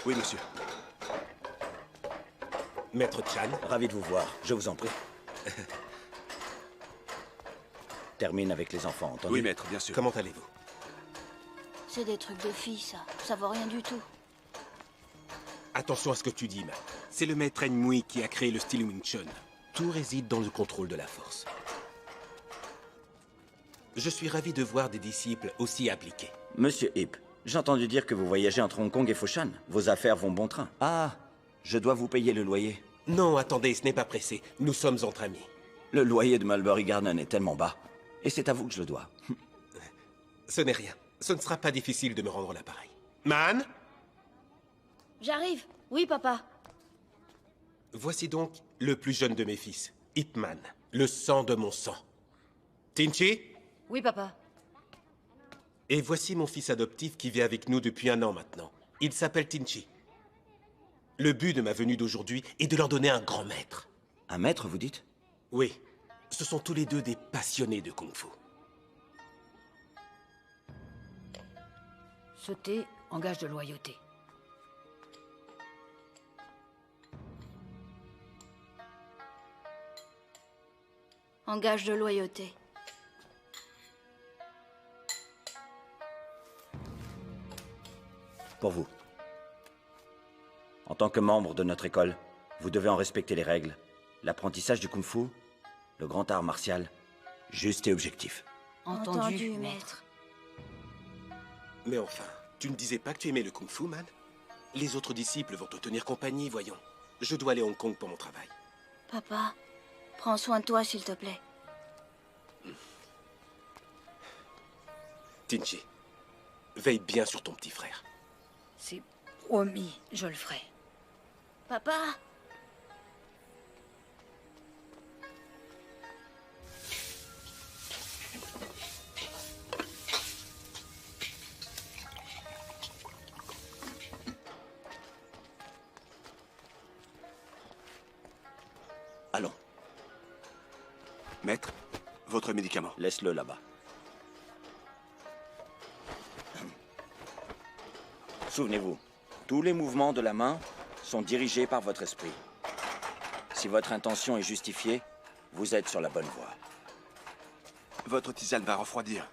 Oui, monsieur. Maître Chan. Ravi de vous voir, je vous en prie. Termine avec les enfants, entendu? Oui, maître, bien sûr. Comment allez-vous? C'est des trucs de filles, ça. Ça vaut rien du tout. Attention à ce que tu dis, man. C'est le maître Enmui qui a créé le style Wing Chun. Tout réside dans le contrôle de la force. Je suis ravi de voir des disciples aussi appliqués. Monsieur Ip, j'ai entendu dire que vous voyagez entre Hong Kong et Foshan. Vos affaires vont bon train. Ah, je dois vous payer le loyer. Non, attendez, ce n'est pas pressé. Nous sommes entre amis. Le loyer de Mulberry Garden est tellement bas. Et c'est à vous que je le dois. Ce n'est rien. Ce ne sera pas difficile de me rendre l'appareil. Man, J'arrive. Oui, papa. voici donc le plus jeune de mes fils, Ip Man, le sang de mon sang. Tinchi, Oui, papa. et voici mon fils adoptif qui vit avec nous depuis 1 an maintenant. Il s'appelle Tinchi. Le but de ma venue d'aujourd'hui est de leur donner un grand maître. Un maître, vous dites? Oui, ce sont tous les deux des passionnés de Kung-Fu. Sauter en gage de loyauté. En gage de loyauté. Pour vous. En tant que membre de notre école, vous devez en respecter les règles. L'apprentissage du kung-fu, le grand art martial, juste et objectif. Entendu, maître. Mais enfin, tu ne disais pas que tu aimais le Kung-Fu, man? Les autres disciples vont te tenir compagnie, voyons. Je dois aller à Hong Kong pour mon travail. Papa, prends soin de toi, s'il te plaît. Tinchi, veille bien sur ton petit frère. C'est promis, je le ferai. Papa! Allons, Maître, votre médicament. laisse-le là-bas. Souvenez-vous, tous les mouvements de la main sont dirigés par votre esprit. Si votre intention est justifiée, vous êtes sur la bonne voie. Votre tisane va refroidir.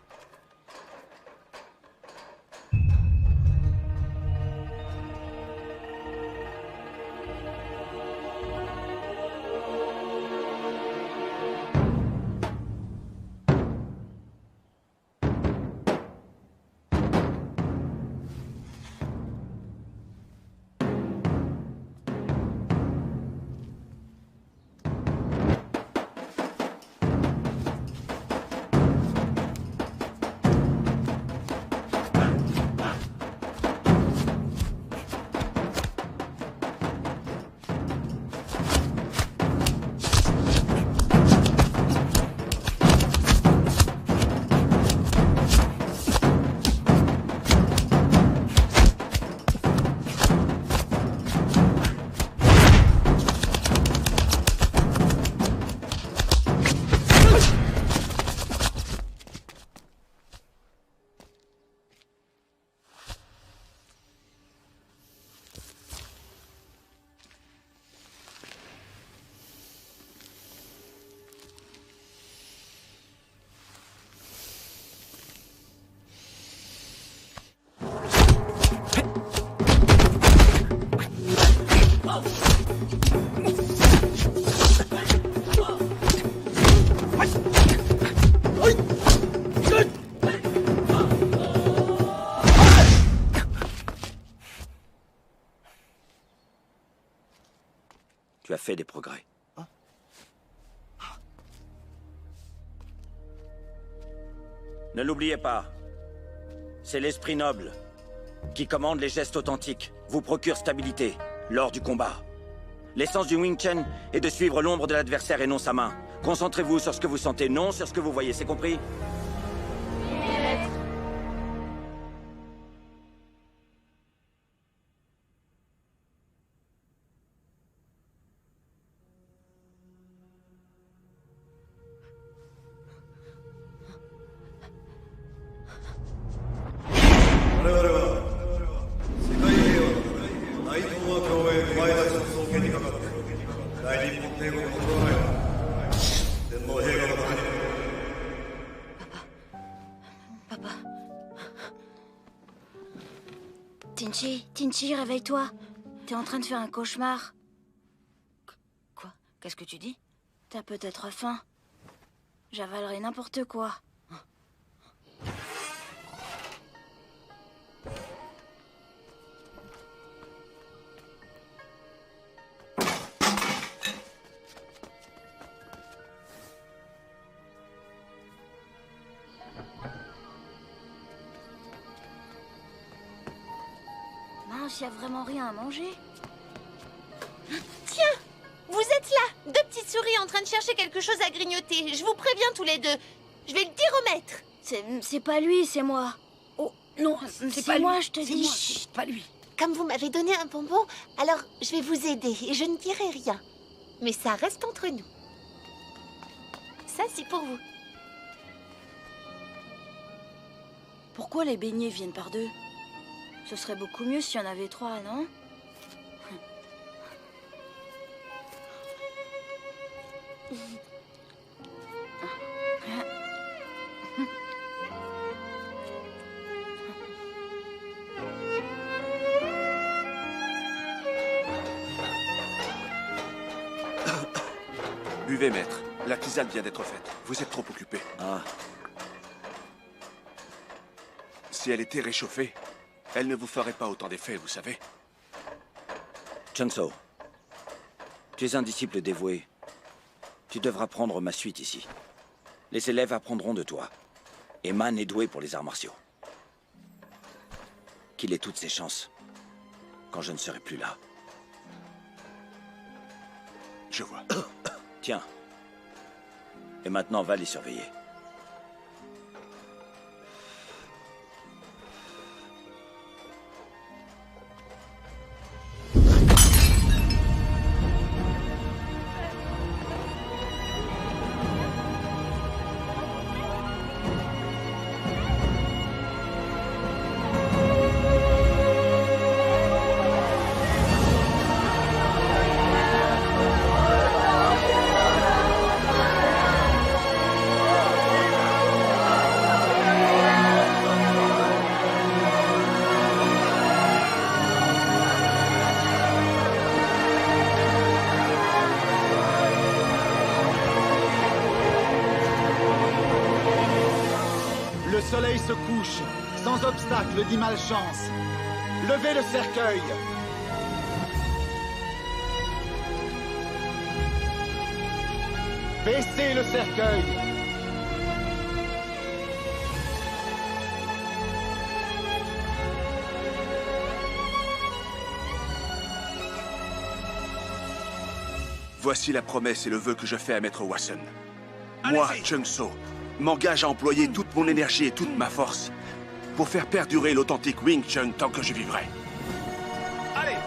Tu as fait des progrès. Ne l'oubliez pas, c'est l'esprit noble qui commande les gestes authentiques, vous procure stabilité lors du combat. L'essence du Wing Chun est de suivre l'ombre de l'adversaire et non sa main. Concentrez-vous sur ce que vous sentez, non sur ce que vous voyez, c'est compris? Tinchi, réveille-toi. T'es en train de faire un cauchemar. Quoi? Qu'est-ce que tu dis? T'as peut-être faim. J'avalerai n'importe quoi. Mince, y a vraiment rien à manger. Tiens! Vous êtes là! Deux petites souris en train de chercher quelque chose à grignoter. Je vous préviens tous les deux. Je vais le dire au maître. C'est pas lui, c'est moi. Oh, non, c'est pas moi, lui. je te C'est dis. moi. Chut, pas lui. Comme vous m'avez donné un bonbon, alors je vais vous aider et je ne dirai rien. Mais ça reste entre nous. Ça, c'est pour vous. Pourquoi les beignets viennent par deux? Ce serait beaucoup mieux s'il y en avait trois, non? Buvez, maître. La tisane vient d'être faite. Vous êtes trop occupé. Ah, Si elle était réchauffée, elle ne vous ferait pas autant d'effet, vous savez. Chun-So, tu es un disciple dévoué. Tu devras prendre ma suite ici. Les élèves apprendront de toi. Et Man est doué pour les arts martiaux. Qu'il ait toutes ses chances quand je ne serai plus là. Je vois. Tiens. Et maintenant, va les surveiller. Le soleil se couche, sans obstacle ni malchance. Levez le cercueil. Baissez le cercueil. Voici la promesse et le vœu que je fais à Maître Wasson. Moi, Chun-So, m'engage à employer toute mon énergie et toute ma force pour faire perdurer l'authentique Wing Chun tant que je vivrai. Allez. 1,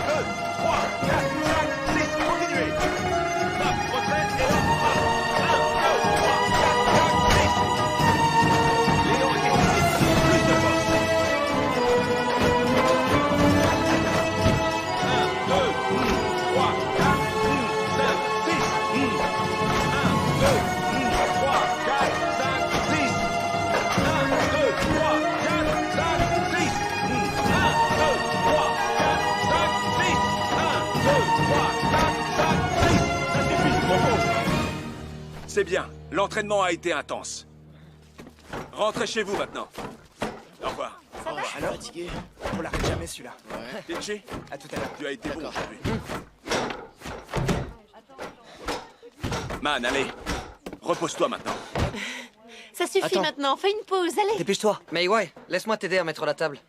2, 3, 4, 5, 6, continuez. Hop, retrait et hop, hop. 1, 2, 3, 4, 5, 6. Léon est ici. Plus de force. 1, 2, 3, 4, 5, 6. 1, 2, 3, 4, 5, 6. 1, 2, 3, 4, 5, 6. 1, 2, 3, 4, 5, 6. 1, 2, 3, 4, 5, 6. Ça suffit, repos. C'est bien, l'entraînement a été intense. Rentrez chez vous maintenant. Au revoir. Alors, fatigué. On l'arrête jamais celui-là. Tenchi, À tout à l'heure. tu as été bon aujourd'hui. Man, allez. Repose-toi maintenant. Ça suffit Attends. maintenant. Fais une pause, allez. Dépêche-toi. Mais ouais, laisse-moi t'aider à mettre la table.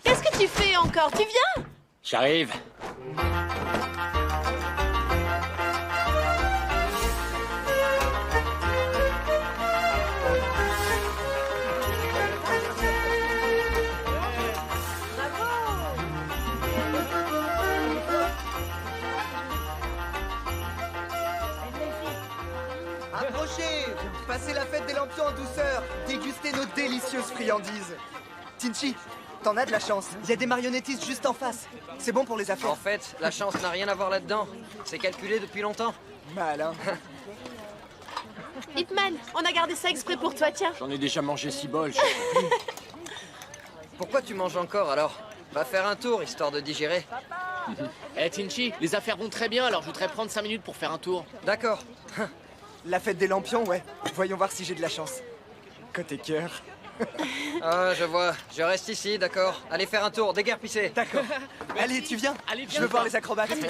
Qu'est-ce que tu fais encore? Tu viens? J'arrive. Approchez. Passez la fête des lampions en douceur. Dégustez nos délicieuses friandises. Tinchi, t'en as de la chance. Il y a des marionnettistes juste en face. C'est bon pour les En affaires. fait, la chance n'a rien à voir là-dedans. C'est calculé depuis longtemps. Malin. Hipman, on a gardé ça exprès pour toi, tiens. J'en ai déjà mangé 6 bols. Pourquoi tu manges encore alors? Va faire un tour, histoire de digérer. Eh Tinchi, les affaires vont très bien, alors je voudrais prendre 5 minutes pour faire un tour. D'accord. La fête des lampions, ouais. Voyons voir si j'ai de la chance. Côté cœur. Ah, je vois. Je reste ici, d'accord. Allez faire un tour, déguerpissez. D'accord. Allez, tu viens? Allez, Je veux voir les acrobates. Attendez,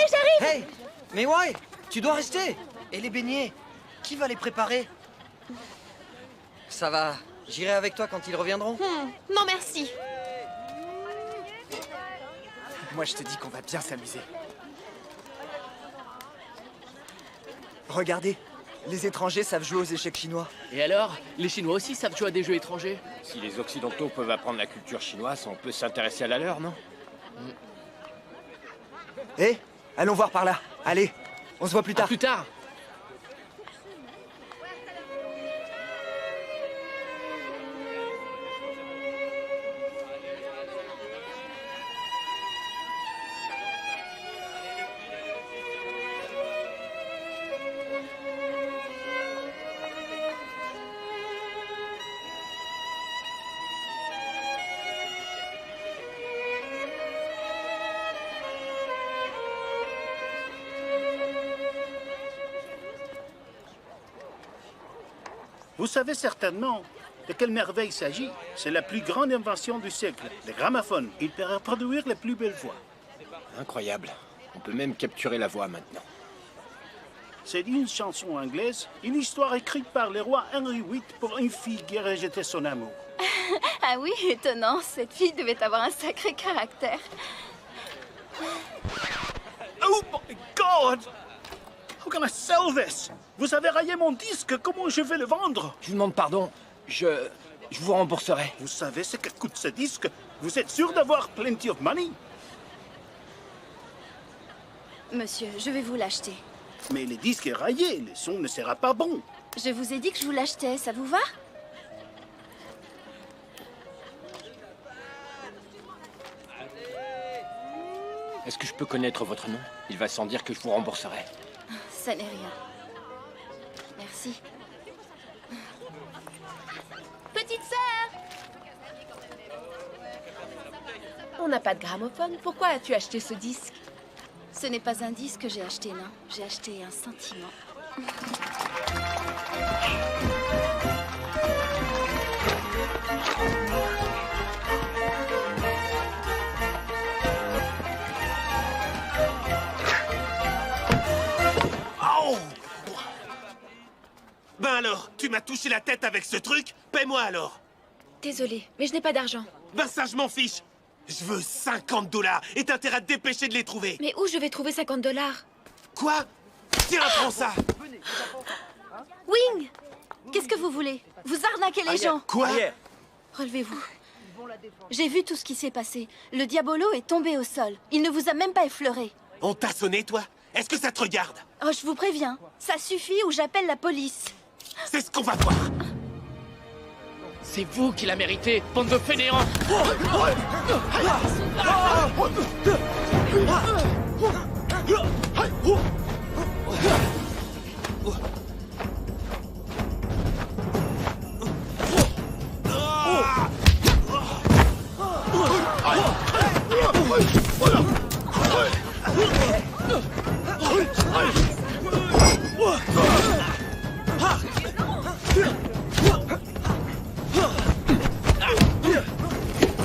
j'arrive. Hey! Mais ouais! Tu dois rester! Et les beignets? Qui va les préparer? Ça va. J'irai avec toi quand ils reviendront. Non, merci. Moi, je te dis qu'on va bien s'amuser. Regardez, les étrangers savent jouer aux échecs chinois. Et alors, les Chinois aussi savent jouer à des jeux étrangers? Si les Occidentaux peuvent apprendre la culture chinoise, on peut s'intéresser à la leur, non? Eh, allons voir par là. Allez, on se voit plus À tard. plus tard. Vous savez certainement de quelle merveille il s'agit. C'est la plus grande invention du siècle, le gramophone. Il peut reproduire les plus belles voix. Incroyable. On peut même capturer la voix maintenant. C'est une chanson anglaise, une histoire écrite par le roi Henry VIII pour une fille qui rejetait son amour. Ah oui, étonnant. Cette fille devait avoir un sacré caractère. Oh my God! How can I sell this? Vous avez rayé mon disque, comment je vais le vendre? Je vous demande pardon. Je vous rembourserai. Vous savez ce que coûte ce disque? Vous êtes sûr d'avoir plenty of money? Monsieur, je vais vous l'acheter. Mais le disque est rayé, le son ne sera pas bon. Je vous ai dit que je vous l'achetais, ça vous va? Est-ce que je peux connaître votre nom? Il va sans dire que je vous rembourserai. Ça n'est rien. Merci. Petite sœur! On n'a pas de gramophone. Pourquoi as-tu acheté ce disque? Ce n'est pas un disque que j'ai acheté, non. J'ai acheté un sentiment. Oh! Ben alors, tu m'as touché la tête avec ce truc? Paie-moi alors! Désolée, mais je n'ai pas d'argent. Ben ça, je m'en fiche! Je veux 50 $ et t'as intérêt à te dépêcher de les trouver! Mais où je vais trouver 50 $? Quoi? Tiens, prends ça! Wing! Qu'est-ce que vous voulez? Vous arnaquez les gens! Quoi? Arrière. Relevez-vous. J'ai vu tout ce qui s'est passé. Le Diabolo est tombé au sol. Il ne vous a même pas effleuré. On t'a sonné, toi? Est-ce que ça te regarde? Oh, je vous préviens. Ça suffit ou j'appelle la police. C'est ce qu'on va voir! C'est vous qui la méritez, bande de fainéants!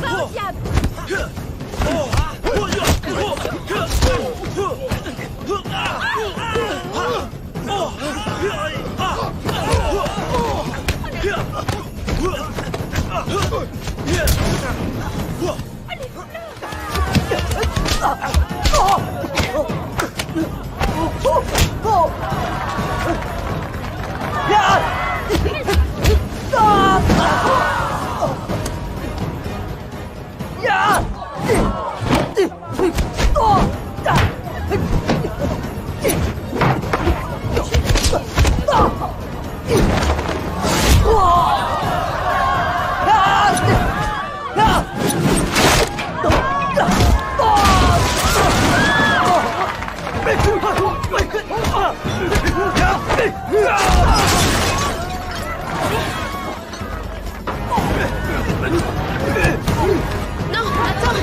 Va au diable! Non, attends!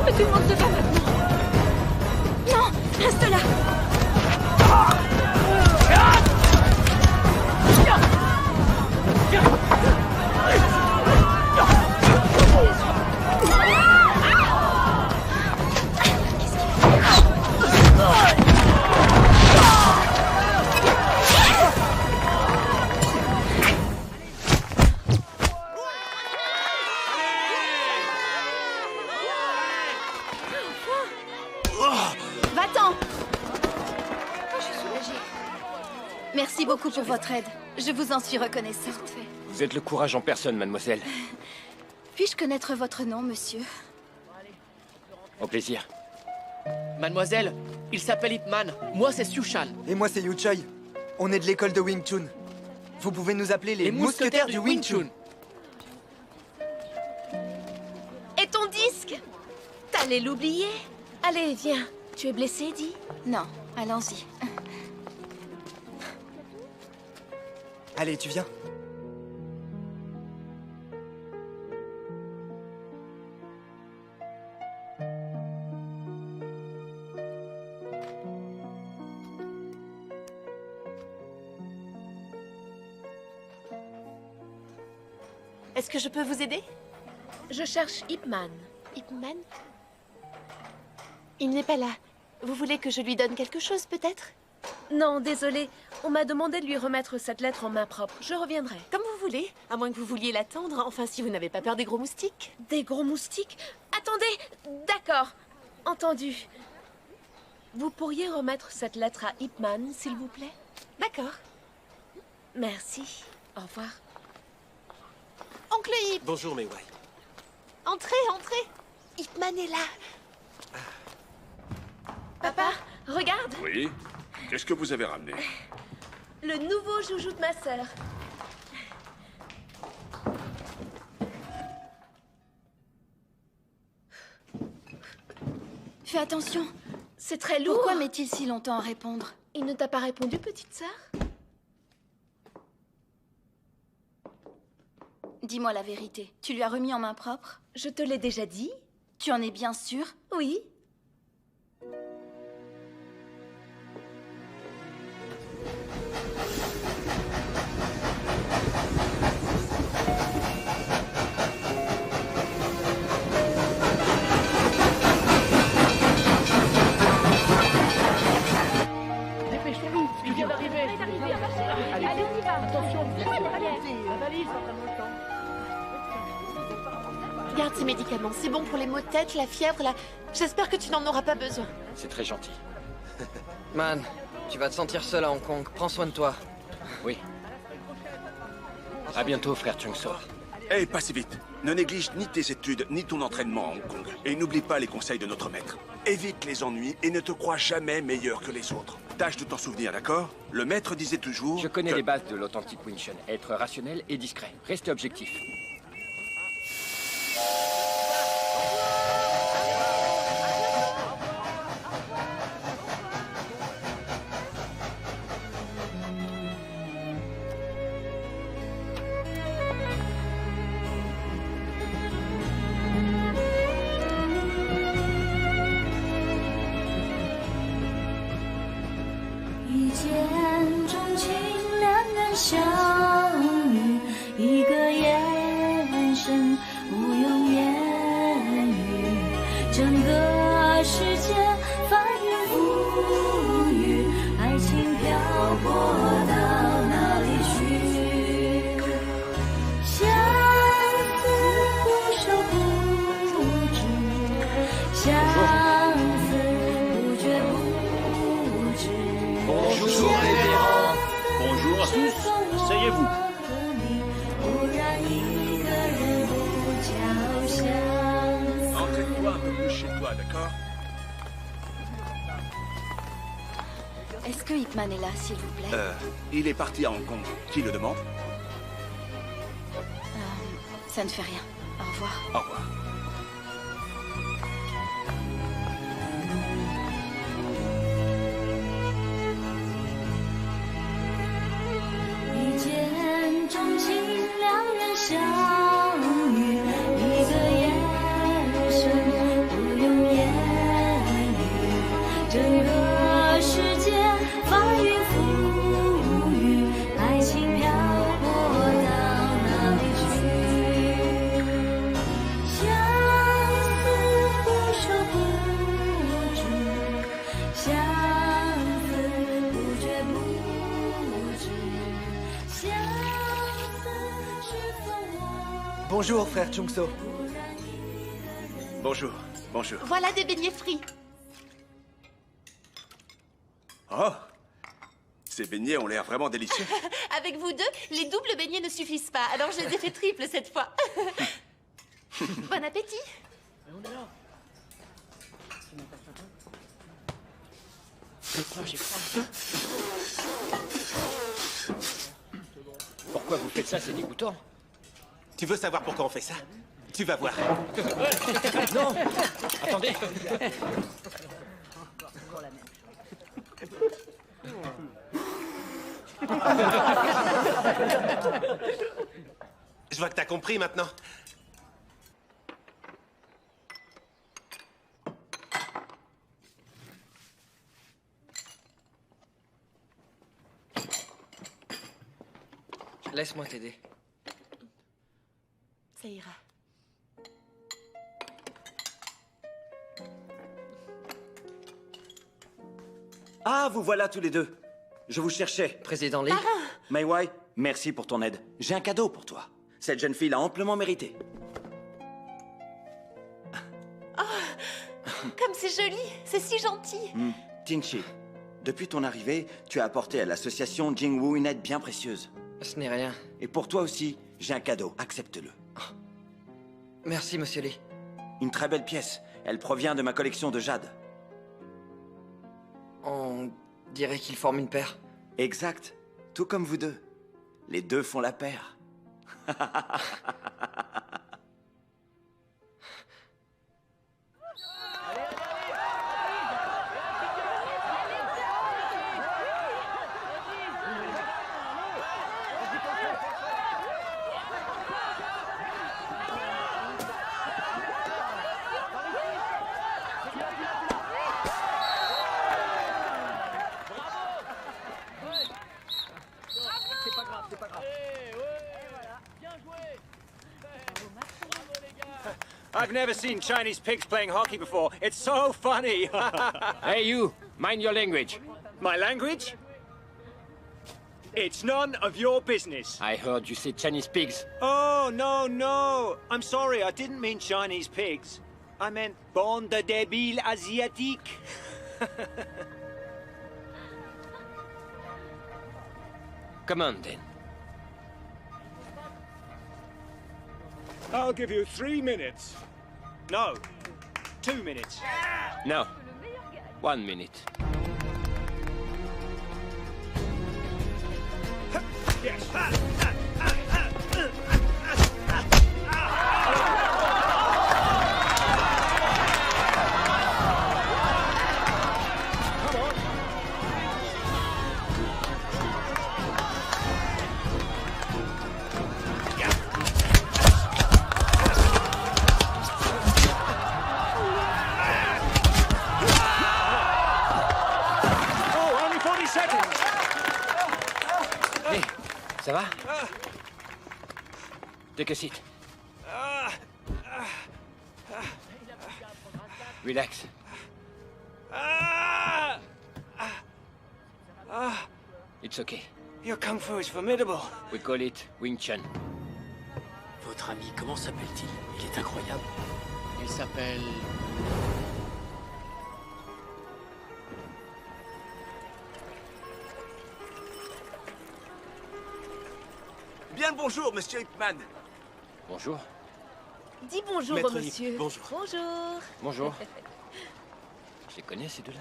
Mais tout le monde se bat maintenant. Non, reste là. Va-t'en. Je suis soulagée. Merci beaucoup pour votre aide. Je vous en suis reconnaissante. Vous êtes le courage en personne, mademoiselle. Puis-je connaître votre nom, monsieur? Au plaisir. Mademoiselle, il s'appelle Ip Man. Moi, c'est Siu-Chan. Et moi, c'est Yu Choi. On est de l'école de Wing Chun. Vous pouvez nous appeler les mousquetaires du Wing Chun. Et ton disque? T'allais l'oublier? Allez, viens. Tu es blessé, dis? Non, allons-y. Allez, tu viens. Est-ce que je peux vous aider? Je cherche Ip Man. Ip Man? Il n'est pas là. Vous voulez que je lui donne quelque chose, peut-être? Non, désolé. On m'a demandé de lui remettre cette lettre en main propre. Je reviendrai. Comme vous voulez, à moins que vous vouliez l'attendre. Enfin, si vous n'avez pas peur des gros moustiques. Des gros moustiques? Attendez! D'accord. Entendu. Vous pourriez remettre cette lettre à Ip Man, s'il vous plaît? D'accord. Merci. Au revoir. Oncle Ip! Bonjour, Mei Wai. Entrez, entrez! Ip Man est là. Papa, regarde! Oui? Qu'est-ce que vous avez ramené? Le nouveau joujou de ma sœur. Fais attention. C'est très lourd. Pourquoi met-il si longtemps à répondre? Il ne t'a pas répondu, petite sœur? Dis-moi la vérité. Tu lui as remis en main propre? Je te l'ai déjà dit. Tu en es bien sûre? Oui. Dépêchons-nous, il vient d'arriver. Allez, on y va. Attention, la valise dans un temps. Garde ces médicaments. C'est bon pour les maux de tête, la fièvre, la... J'espère que tu n'en auras pas besoin. C'est très gentil. Man, tu vas te sentir seul à Hong Kong. Prends soin de toi. Oui. À bientôt, frère Chung-So. Hé, pas si vite. Ne néglige ni tes études, ni ton entraînement à Hong Kong. Et n'oublie pas les conseils de notre maître. Évite les ennuis et ne te crois jamais meilleur que les autres. Tâche de t'en souvenir, d'accord? Le maître disait toujours... Je connais les bases de l'authentique Wing Chun. Être rationnel et discret. Restez objectif. Asseyez-vous. Entraîne-toi un peu plus chez toi, d'accord? Est-ce que Ip Man est là, s'il vous plaît? Il est parti à Hong Kong. Qui le demande? Ça ne fait rien. Au revoir. Au revoir. Bonjour, frère Chungso. Bonjour, bonjour. Voilà des beignets frits. Oh, ces beignets ont l'air vraiment délicieux. Avec vous deux, les doubles beignets ne suffisent pas, alors je les ai fait triples cette fois. Bon appétit. Pourquoi vous faites ça? C'est dégoûtant. Tu veux savoir pourquoi on fait ça? Tu vas voir. Non. Attendez. Je vois que t'as compris maintenant. Laisse-moi t'aider. Ça ira. Ah, vous voilà tous les deux. Je vous cherchais. Président Lee. Mei Wai, merci pour ton aide. J'ai un cadeau pour toi. Cette jeune fille l'a amplement mérité. Comme c'est joli, c'est si gentil. Tinchi, depuis ton arrivée, tu as apporté à l'association Jingwu une aide bien précieuse. Ce n'est rien. Et pour toi aussi, j'ai un cadeau. Accepte-le. Merci, monsieur Lee. Une très belle pièce. Elle provient de ma collection de jade. On dirait qu'ils forment une paire. Exact. Tout comme vous deux. Les deux font la paire. I've never seen Chinese pigs playing hockey before. It's so funny. Hey, you! Mind your language. My language? It's none of your business. I heard you say Chinese pigs. Oh, no, no. I'm sorry, I didn't mean Chinese pigs. I meant bande de débiles asiatiques. Come on, then. I'll give you 3 minutes. No, 2 minutes. No. 1 minute. Yes. Ça va? Take a seat. Relax. It's okay. Your kung fu is formidable. We call it Wing Chun. Votre ami, comment s'appelle-t-il? Il est incroyable. Il s'appelle... Bien le bonjour, monsieur Ip Man. Bonjour. Dis bonjour Maître au Ip, monsieur. bonjour. Bonjour. Bonjour. Je les connais, ces deux-là?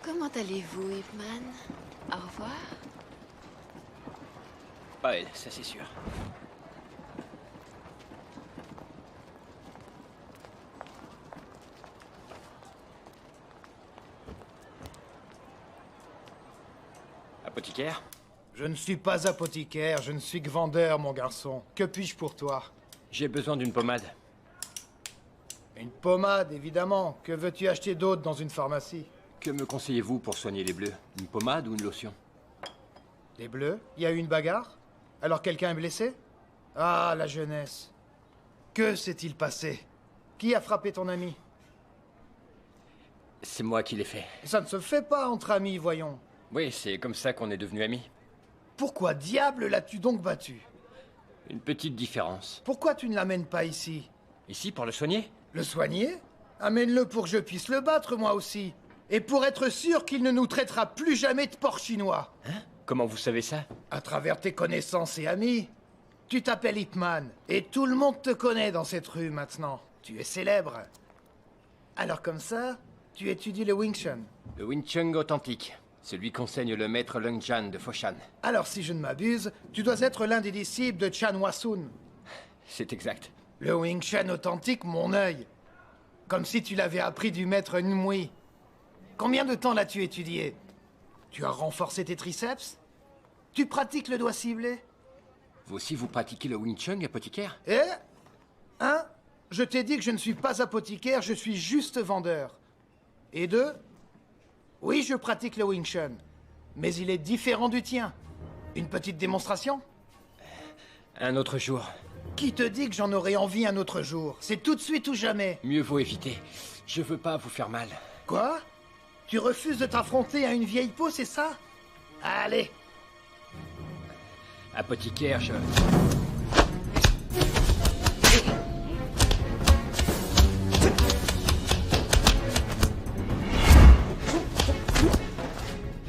Comment allez-vous, Ip Man? Au revoir. Pas elle, ça c'est sûr. Apothicaire? Je ne suis pas apothicaire, je ne suis que vendeur, mon garçon. Que puis-je pour toi? J'ai besoin d'une pommade. Une pommade, évidemment. Que veux-tu acheter d'autre dans une pharmacie? Que me conseillez-vous pour soigner les bleus? Une pommade ou une lotion? Les bleus? Il y a eu une bagarre? Alors quelqu'un est blessé? Ah, la jeunesse. Que s'est-il passé? Qui a frappé ton ami? C'est moi qui l'ai fait. Ça ne se fait pas entre amis, voyons. Oui, c'est comme ça qu'on est devenus amis. Pourquoi diable l'as-tu donc battu? Une petite différence. Pourquoi tu ne l'amènes pas ici? Ici, pour le soigner? Le soigner? Amène-le pour que je puisse le battre, moi aussi. Et pour être sûr qu'il ne nous traitera plus jamais de porc chinois. Hein? Comment vous savez ça? À travers tes connaissances et amis. Tu t'appelles Ip Man, et tout le monde te connaît dans cette rue maintenant. Tu es célèbre. Alors comme ça, tu étudies le Wing Chun. Le Wing Chun authentique. Celui qu'enseigne le maître Lung Jan de Foshan. Alors si je ne m'abuse, tu dois être l'un des disciples de Chan Wasun. C'est exact. Le Wing Chun authentique, mon œil. Comme si tu l'avais appris du maître Nmui. Combien de temps l'as-tu étudié? Tu as renforcé tes triceps? Tu pratiques le doigt ciblé? Vous aussi, vous pratiquez le Wing Chun, apothicaire? Hein? Je t'ai dit que je ne suis pas apothicaire, je suis juste vendeur. Et deux, oui, je pratique le Wing Chun, mais il est différent du tien. Une petite démonstration? Un autre jour. Qui te dit que j'en aurais envie un autre jour? C'est tout de suite ou jamais. Mieux vaut éviter. Je veux pas vous faire mal. Quoi? Tu refuses de t'affronter à une vieille peau, c'est ça? Allez! Apothicaire, je...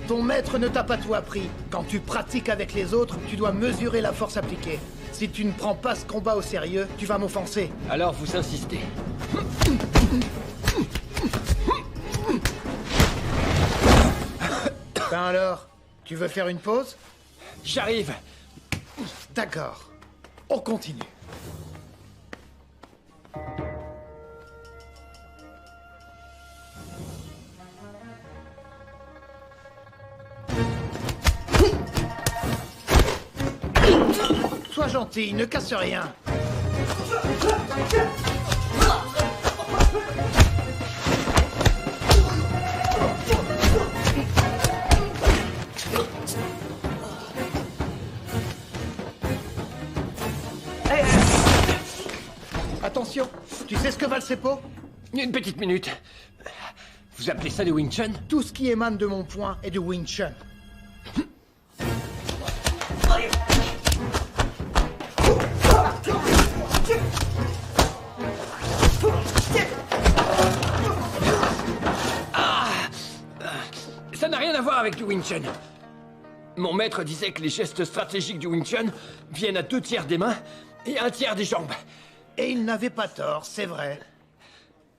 Ton maître ne t'a pas tout appris. Quand tu pratiques avec les autres, tu dois mesurer la force appliquée. Si tu ne prends pas ce combat au sérieux, tu vas m'offenser. Alors vous insistez. Ben alors, tu veux faire une pause? J'arrive. D'accord. On continue. Sois gentil, ne casse rien. Attention, tu sais ce que valent ces pots? Une petite minute. Vous appelez ça du Wing Chun? Tout ce qui émane de mon poing est du Wing Chun. Ça n'a rien à voir avec du Wing Chun. Mon maître disait que les gestes stratégiques du Wing Chun viennent à 2/3 des mains et 1/3 des jambes. Et il n'avait pas tort, c'est vrai.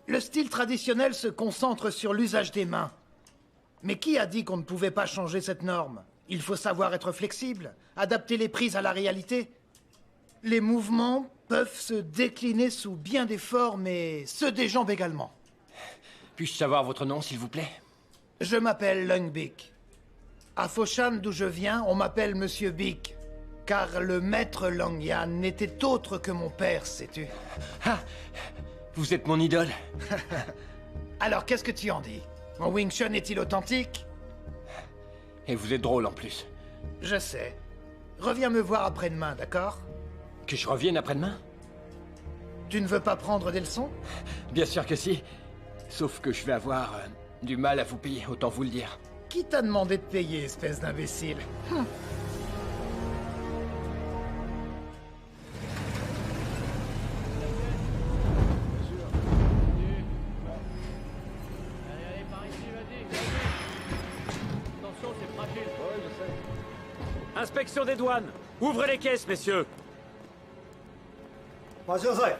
Le style traditionnel se concentre sur l'usage des mains. Mais qui a dit qu'on ne pouvait pas changer cette norme? Il faut savoir être flexible, adapter les prises à la réalité. Les mouvements peuvent se décliner sous bien des formes et ceux des jambes également. Puis-je savoir votre nom, s'il vous plaît? Je m'appelle Lung Bik. À Foshan, d'où je viens, on m'appelle Monsieur Bik. Car le maître Long Yan n'était autre que mon père, sais-tu. Ah! Vous êtes mon idole. Alors, qu'est-ce que tu en dis? Mon Wing Chun est-il authentique? Et vous êtes drôle en plus. Je sais. Reviens me voir après-demain, d'accord? Que je revienne après-demain? Tu ne veux pas prendre des leçons? Bien sûr que si. Sauf que je vais avoir du mal à vous payer, autant vous le dire. Qui t'a demandé de payer, espèce d'imbécile? Inspection des douanes. Ouvrez les caisses, messieurs. 待ちなさい。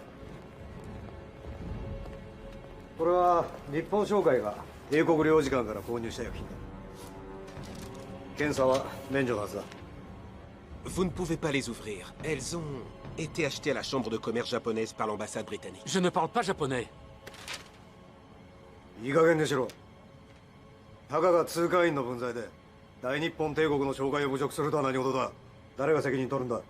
これは日本商会が英国領事館から購入した薬品だ。検査は免除のはずだ。 Vous ne pouvez pas les ouvrir. Elles ont été achetées à la chambre de commerce japonaise par l'ambassade britannique. Je ne parle pas japonais. いい加減にしろ。たかが通過員の分際で大日本帝国の紹介を侮辱するとは何事だ。誰が責任取るんだ。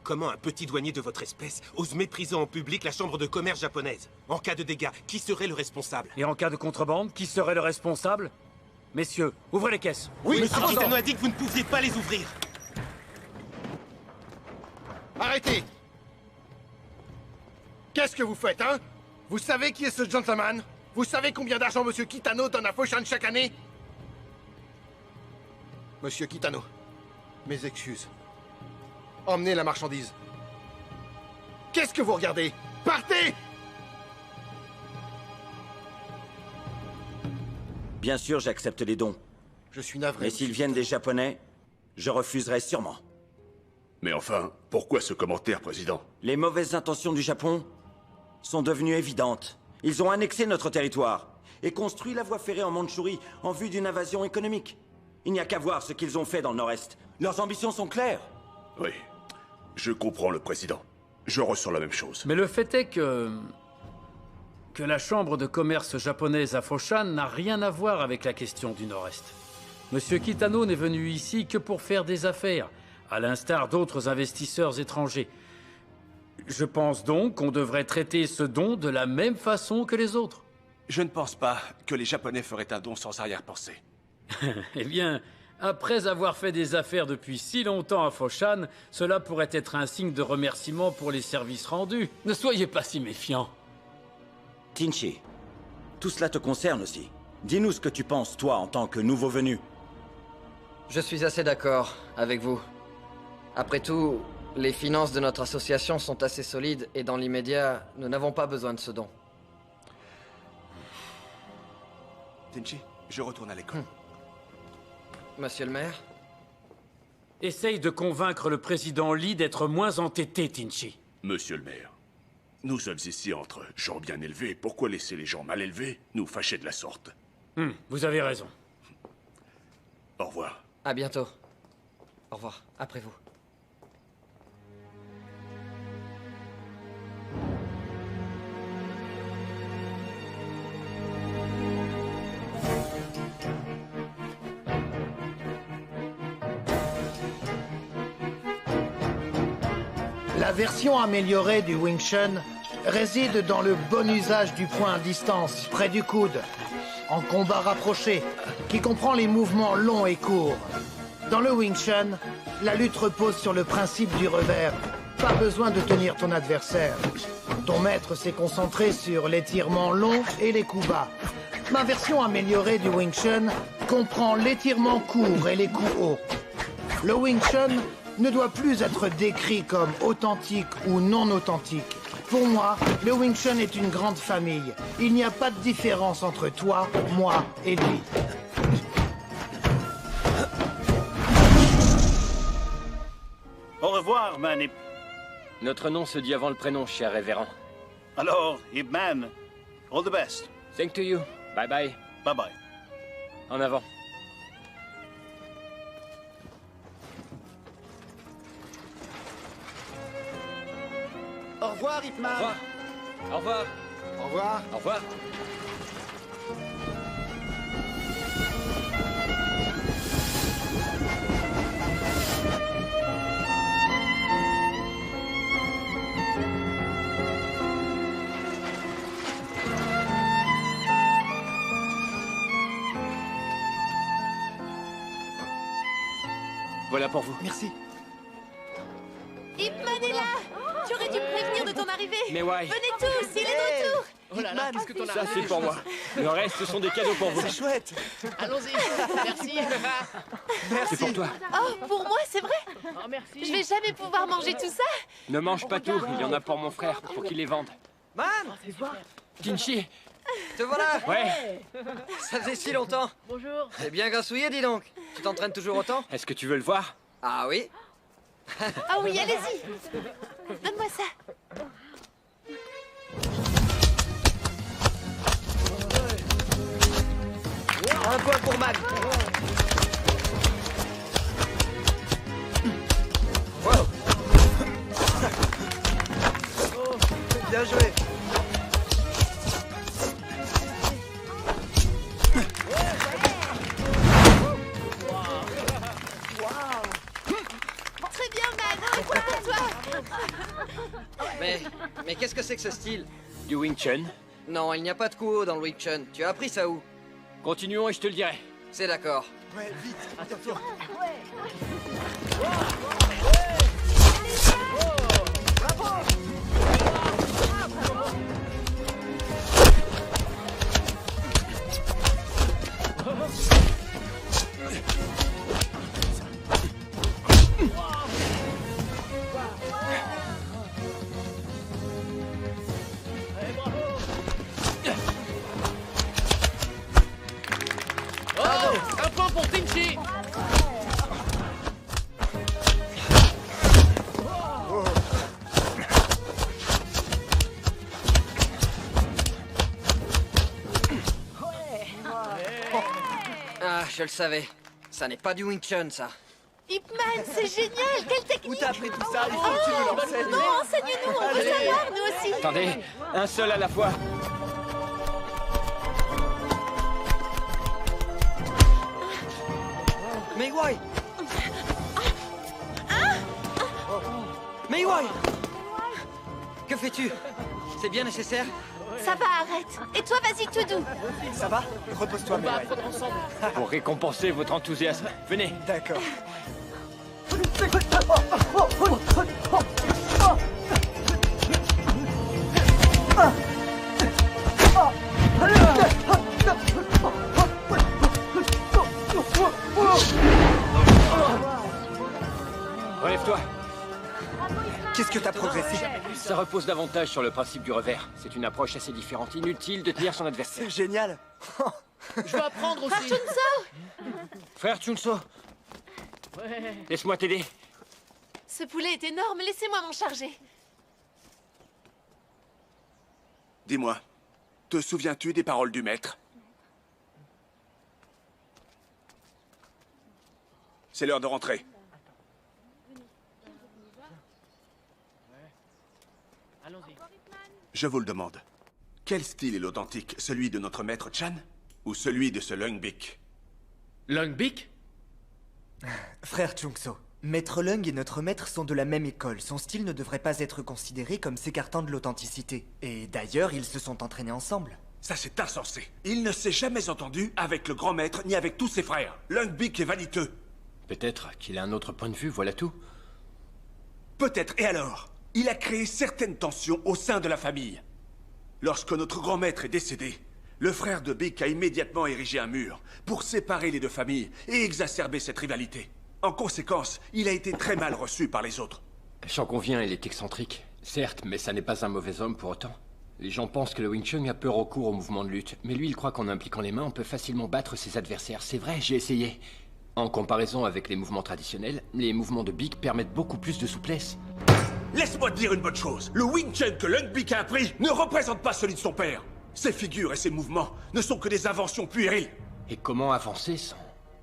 Comment un petit douanier de votre espèce ose mépriser en public la chambre de commerce japonaise? En cas de dégâts, qui serait le responsable? Et en cas de contrebande, qui serait le responsable? Messieurs, ouvrez les caisses. Oui, Monsieur Kitano a dit que vous ne pouviez pas les ouvrir. Arrêtez! Qu'est-ce que vous faites, hein? Vous savez qui est ce gentleman? Vous savez combien d'argent Monsieur Kitano donne à Foshan chaque année? Monsieur Kitano, mes excuses. Emmenez la marchandise. Qu'est-ce que vous regardez? Partez! Bien sûr, j'accepte les dons. Je suis navré. Mais s'ils viennent des Japonais, je refuserai sûrement. Mais enfin, pourquoi ce commentaire, Président? Les mauvaises intentions du Japon sont devenues évidentes. Ils ont annexé notre territoire et construit la voie ferrée en Mandchourie en vue d'une invasion économique. Il n'y a qu'à voir ce qu'ils ont fait dans le Nord-Est. Leurs ambitions sont claires. Oui, je comprends le Président. Je ressens la même chose. Mais le fait est que la chambre de commerce japonaise à Foshan n'a rien à voir avec la question du Nord-Est. Monsieur Kitano n'est venu ici que pour faire des affaires, à l'instar d'autres investisseurs étrangers. Je pense donc qu'on devrait traiter ce don de la même façon que les autres. Je ne pense pas que les Japonais feraient un don sans arrière-pensée. Eh bien, après avoir fait des affaires depuis si longtemps à Foshan, cela pourrait être un signe de remerciement pour les services rendus. Ne soyez pas si méfiant. Tinchi, tout cela te concerne aussi. Dis-nous ce que tu penses, toi, en tant que nouveau venu. Je suis assez d'accord avec vous. Après tout, les finances de notre association sont assez solides et dans l'immédiat, nous n'avons pas besoin de ce don. Tinchi, je retourne à l'école. Monsieur le maire? Essaye de convaincre le président Lee d'être moins entêté, Tinchi. Monsieur le maire, nous sommes ici entre gens bien élevés. Pourquoi laisser les gens mal élevés nous fâcher de la sorte? Vous avez raison. Au revoir. À bientôt. Au revoir. Après vous. La version améliorée du Wing Chun réside dans le bon usage du point à distance, près du coude, en combat rapproché, qui comprend les mouvements longs et courts. Dans le Wing Chun, la lutte repose sur le principe du revers. Pas besoin de tenir ton adversaire. Ton maître s'est concentré sur l'étirement long et les coups bas. Ma version améliorée du Wing Chun comprend l'étirement court et les coups hauts. Le Wing Chun ne doit plus être décrit comme authentique ou non authentique. Pour moi, le Wing Chun est une grande famille. Il n'y a pas de différence entre toi, moi et lui. Au revoir, Man. Notre nom se dit avant le prénom, cher révérend. Alors, Ip Man, all the best. Thank to you. Bye bye. Bye bye. En avant. Au revoir, Ip Man. Au revoir. Au revoir. Au revoir. Voilà pour vous. Merci. Ip Man est là! Tu aurais dû me prévenir de ton arrivée! Mais ouais. Venez tous, il est de retour! Oh là là, qu'est-ce que t'en as Ça, c'est pour moi. Le reste, ce sont des cadeaux pour vous. C'est chouette. Allons-y. Merci. C'est pour toi. Oh, pour moi, c'est vrai? Oh, merci. Je vais jamais pouvoir manger tout ça! Ne mange pas tout. Il y en a pour mon frère, pour qu'il les vende. Man! Tinchi. Te voilà! Ouais. Ça faisait si longtemps! Bonjour! C'est bien grassouillé, dis donc! Tu t'entraînes toujours autant? Est-ce que tu veux le voir? Ah oui? Ah oui, allez-y! Donne-moi ça! Un point pour Man. Wow. Bien joué. Très bien, Man. Un point pour toi. Mais qu'est-ce que c'est que ce style? Du Wing Chun. Non, il n'y a pas de coup haut dans le Wing Chun. Tu as appris ça où? Continuons et je te le dirai. C'est d'accord. Ouais, vite, attention. Un point pour Tinchi. Ah, je le savais. Ça n'est pas du Wing Chun, ça. Ip Man, c'est génial. Quelle technique. Où t'as appris tout ça? Il faut que tu nous l'enseignes. Non, enseigne-nous. On veut savoir, nous aussi. Attendez, un seul à la fois. Mei Wai! Mei Wai! Que fais-tu? C'est bien nécessaire? Ça va, arrête. Et toi, vas-y, tout doux. Ça va? Repose-toi, mais ouais. Pour récompenser votre enthousiasme, venez. D'accord. Relève-toi. Qu'est-ce que t'as progressé? Ça repose davantage sur le principe du revers. C'est une approche assez différente. Inutile de tenir son adversaire. C'est génial. Je veux apprendre aussi. Frère Chunso. Frère Chunso, laisse-moi t'aider. Ce poulet est énorme. Laissez-moi m'en charger. Dis-moi, te souviens-tu des paroles du maître? C'est l'heure de rentrer. Je vous le demande. Quel style est l'authentique? Celui de notre maître Chan? Ou celui de ce Lung Bik? Lung Bik? Frère Chungso, Maître Lung et notre maître sont de la même école. Son style ne devrait pas être considéré comme s'écartant de l'authenticité. Et d'ailleurs, ils se sont entraînés ensemble. Ça, c'est insensé. Il ne s'est jamais entendu avec le grand maître ni avec tous ses frères. Lung Bik est vaniteux. Peut-être qu'il a un autre point de vue, voilà tout. Peut-être, et alors? Il a créé certaines tensions au sein de la famille. Lorsque notre grand maître est décédé, le frère de Bik a immédiatement érigé un mur pour séparer les deux familles et exacerber cette rivalité. En conséquence, il a été très mal reçu par les autres. J'en conviens, il est excentrique. Certes, mais ça n'est pas un mauvais homme pour autant. Les gens pensent que le Wing Chun a peu recours au mouvement de lutte, mais lui, il croit qu'en impliquant les mains, on peut facilement battre ses adversaires. C'est vrai, j'ai essayé. En comparaison avec les mouvements traditionnels, les mouvements de Bik permettent beaucoup plus de souplesse. Laisse-moi te dire une bonne chose. Le Wing Chun que Lung Bik a appris ne représente pas celui de son père. Ses figures et ses mouvements ne sont que des inventions puériles. Et comment avancer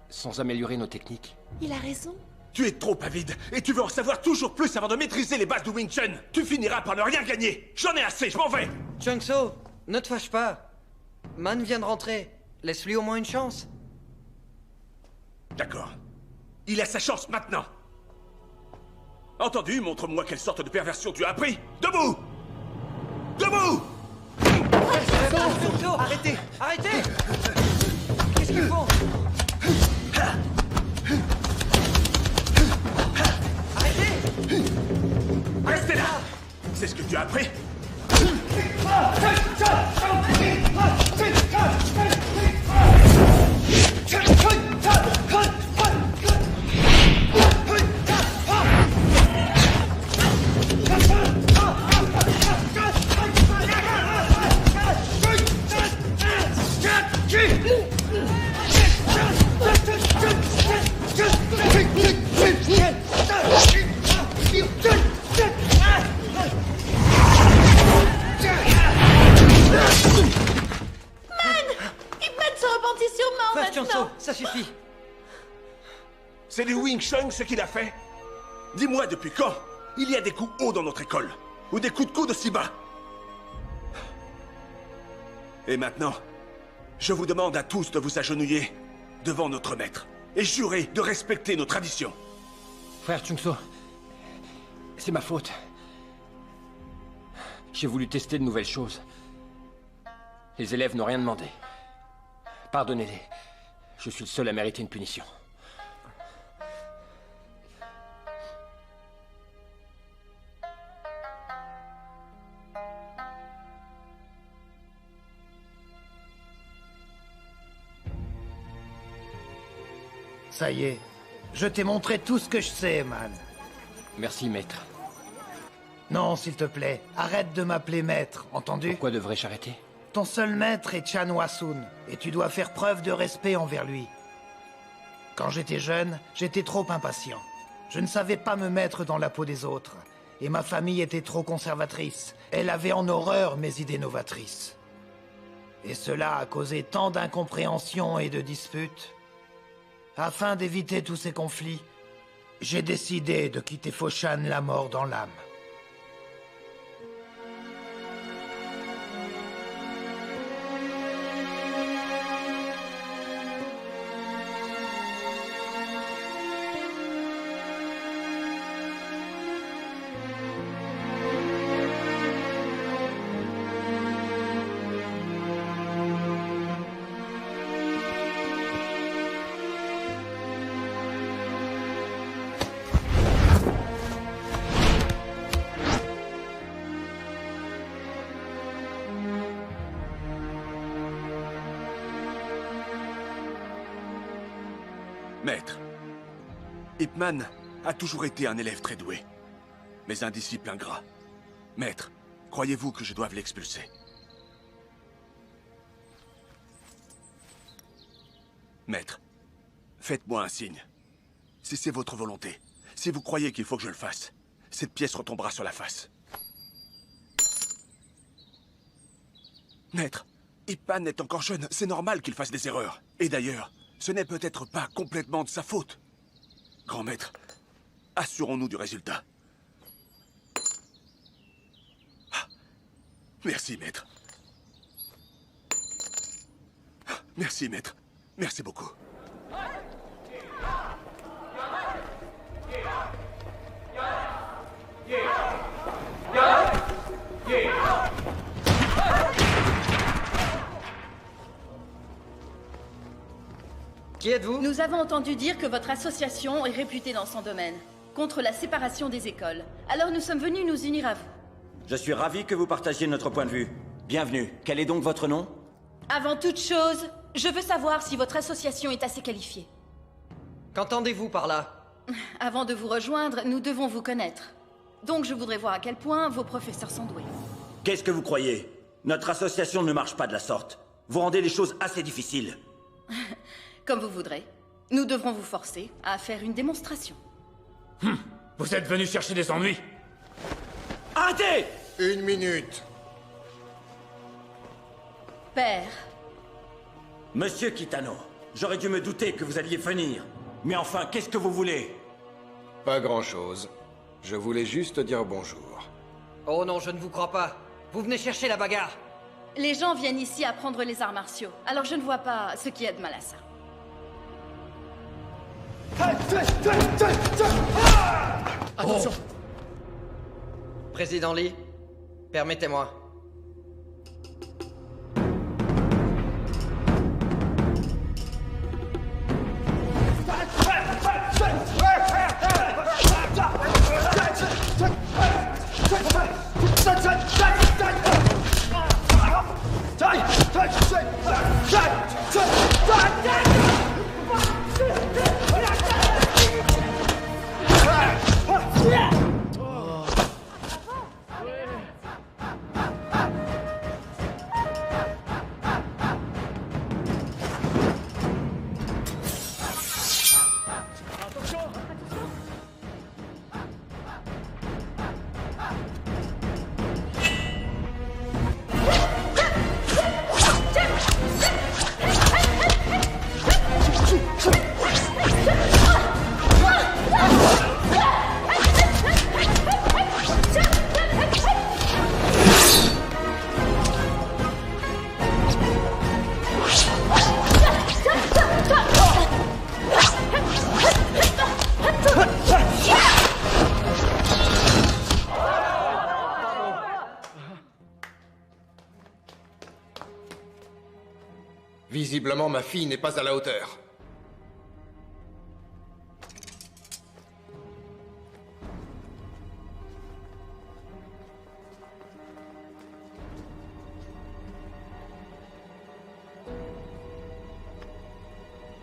sans améliorer nos techniques? Il a raison. Tu es trop avide et tu veux en savoir toujours plus avant de maîtriser les bases du Wing Chun. Tu finiras par ne rien gagner. J'en ai assez, je m'en vais. Chungso, ne te fâche pas. Man vient de rentrer. Laisse-lui au moins une chance. D'accord. Il a sa chance maintenant. Entendu, montre-moi quelle sorte de perversion tu as appris. Debout! Debout! Arrêtez! Arrêtez! Qu'est-ce qu'ils font? Arrêtez! Restez là! C'est ce que tu as appris? Chun ce qu'il a fait? Dis-moi depuis quand il y a des coups hauts dans notre école? Ou des coups de coude aussi bas? Et maintenant, je vous demande à tous de vous agenouiller devant notre maître et jurer de respecter nos traditions. Frère Chungso, c'est ma faute. J'ai voulu tester de nouvelles choses. Les élèves n'ont rien demandé. Pardonnez-les. Je suis le seul à mériter une punition. Ça y est, je t'ai montré tout ce que je sais, man. Merci, maître. Non, s'il te plaît, arrête de m'appeler maître, entendu? Pourquoi devrais-je arrêter? Ton seul maître est Chan Wasun, et tu dois faire preuve de respect envers lui. Quand j'étais jeune, j'étais trop impatient. Je ne savais pas me mettre dans la peau des autres, et ma famille était trop conservatrice. Elle avait en horreur mes idées novatrices. Et cela a causé tant d'incompréhension et de disputes. Afin d'éviter tous ces conflits, j'ai décidé de quitter Foshan la mort dans l'âme. Maître, Ip Man a toujours été un élève très doué, mais un disciple ingrat. Maître, croyez-vous que je doive l'expulser? Maître, faites-moi un signe. Si c'est votre volonté, si vous croyez qu'il faut que je le fasse, cette pièce retombera sur la face. Maître, Ip Man est encore jeune, c'est normal qu'il fasse des erreurs. Et d'ailleurs, ce n'est peut-être pas complètement de sa faute. Grand maître, assurons-nous du résultat. Ah, merci, maître. Ah, merci, maître. Merci beaucoup. Qui êtes-vous? Nous avons entendu dire que votre association est réputée dans son domaine, contre la séparation des écoles. Alors nous sommes venus nous unir à vous. Je suis ravi que vous partagiez notre point de vue. Bienvenue. Quel est donc votre nom? Avant toute chose, je veux savoir si votre association est assez qualifiée. Qu'entendez-vous par là? Avant de vous rejoindre, nous devons vous connaître. Donc je voudrais voir à quel point vos professeurs sont doués. Qu'est-ce que vous croyez? Notre association ne marche pas de la sorte. Vous rendez les choses assez difficiles. Comme vous voudrez. Nous devrons vous forcer à faire une démonstration. Vous êtes venu chercher des ennuis? Arrêtez! 1 minute. Père. Monsieur Kitano, j'aurais dû me douter que vous alliez venir. Mais enfin, qu'est-ce que vous voulez? Pas grand-chose. Je voulais juste dire bonjour. Oh non, je ne vous crois pas. Vous venez chercher la bagarre. Les gens viennent ici apprendre les arts martiaux. Alors je ne vois pas ce qui y a de mal à ça. Attention. Président Lee, permettez-moi. Visiblement, ma fille n'est pas à la hauteur.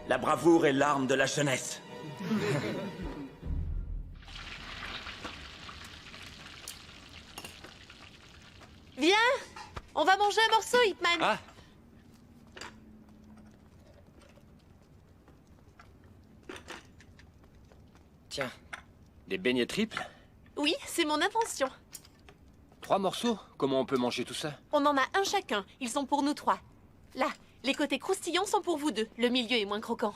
La bravoure est l'arme de la jeunesse. Viens! On va manger un morceau, Hitman! Ah! Tiens. Des beignets triples? Oui, c'est mon invention. 3 morceaux? Comment on peut manger tout ça? On en a un chacun. Ils sont pour nous 3. Là, les côtés croustillants sont pour vous 2. Le milieu est moins croquant.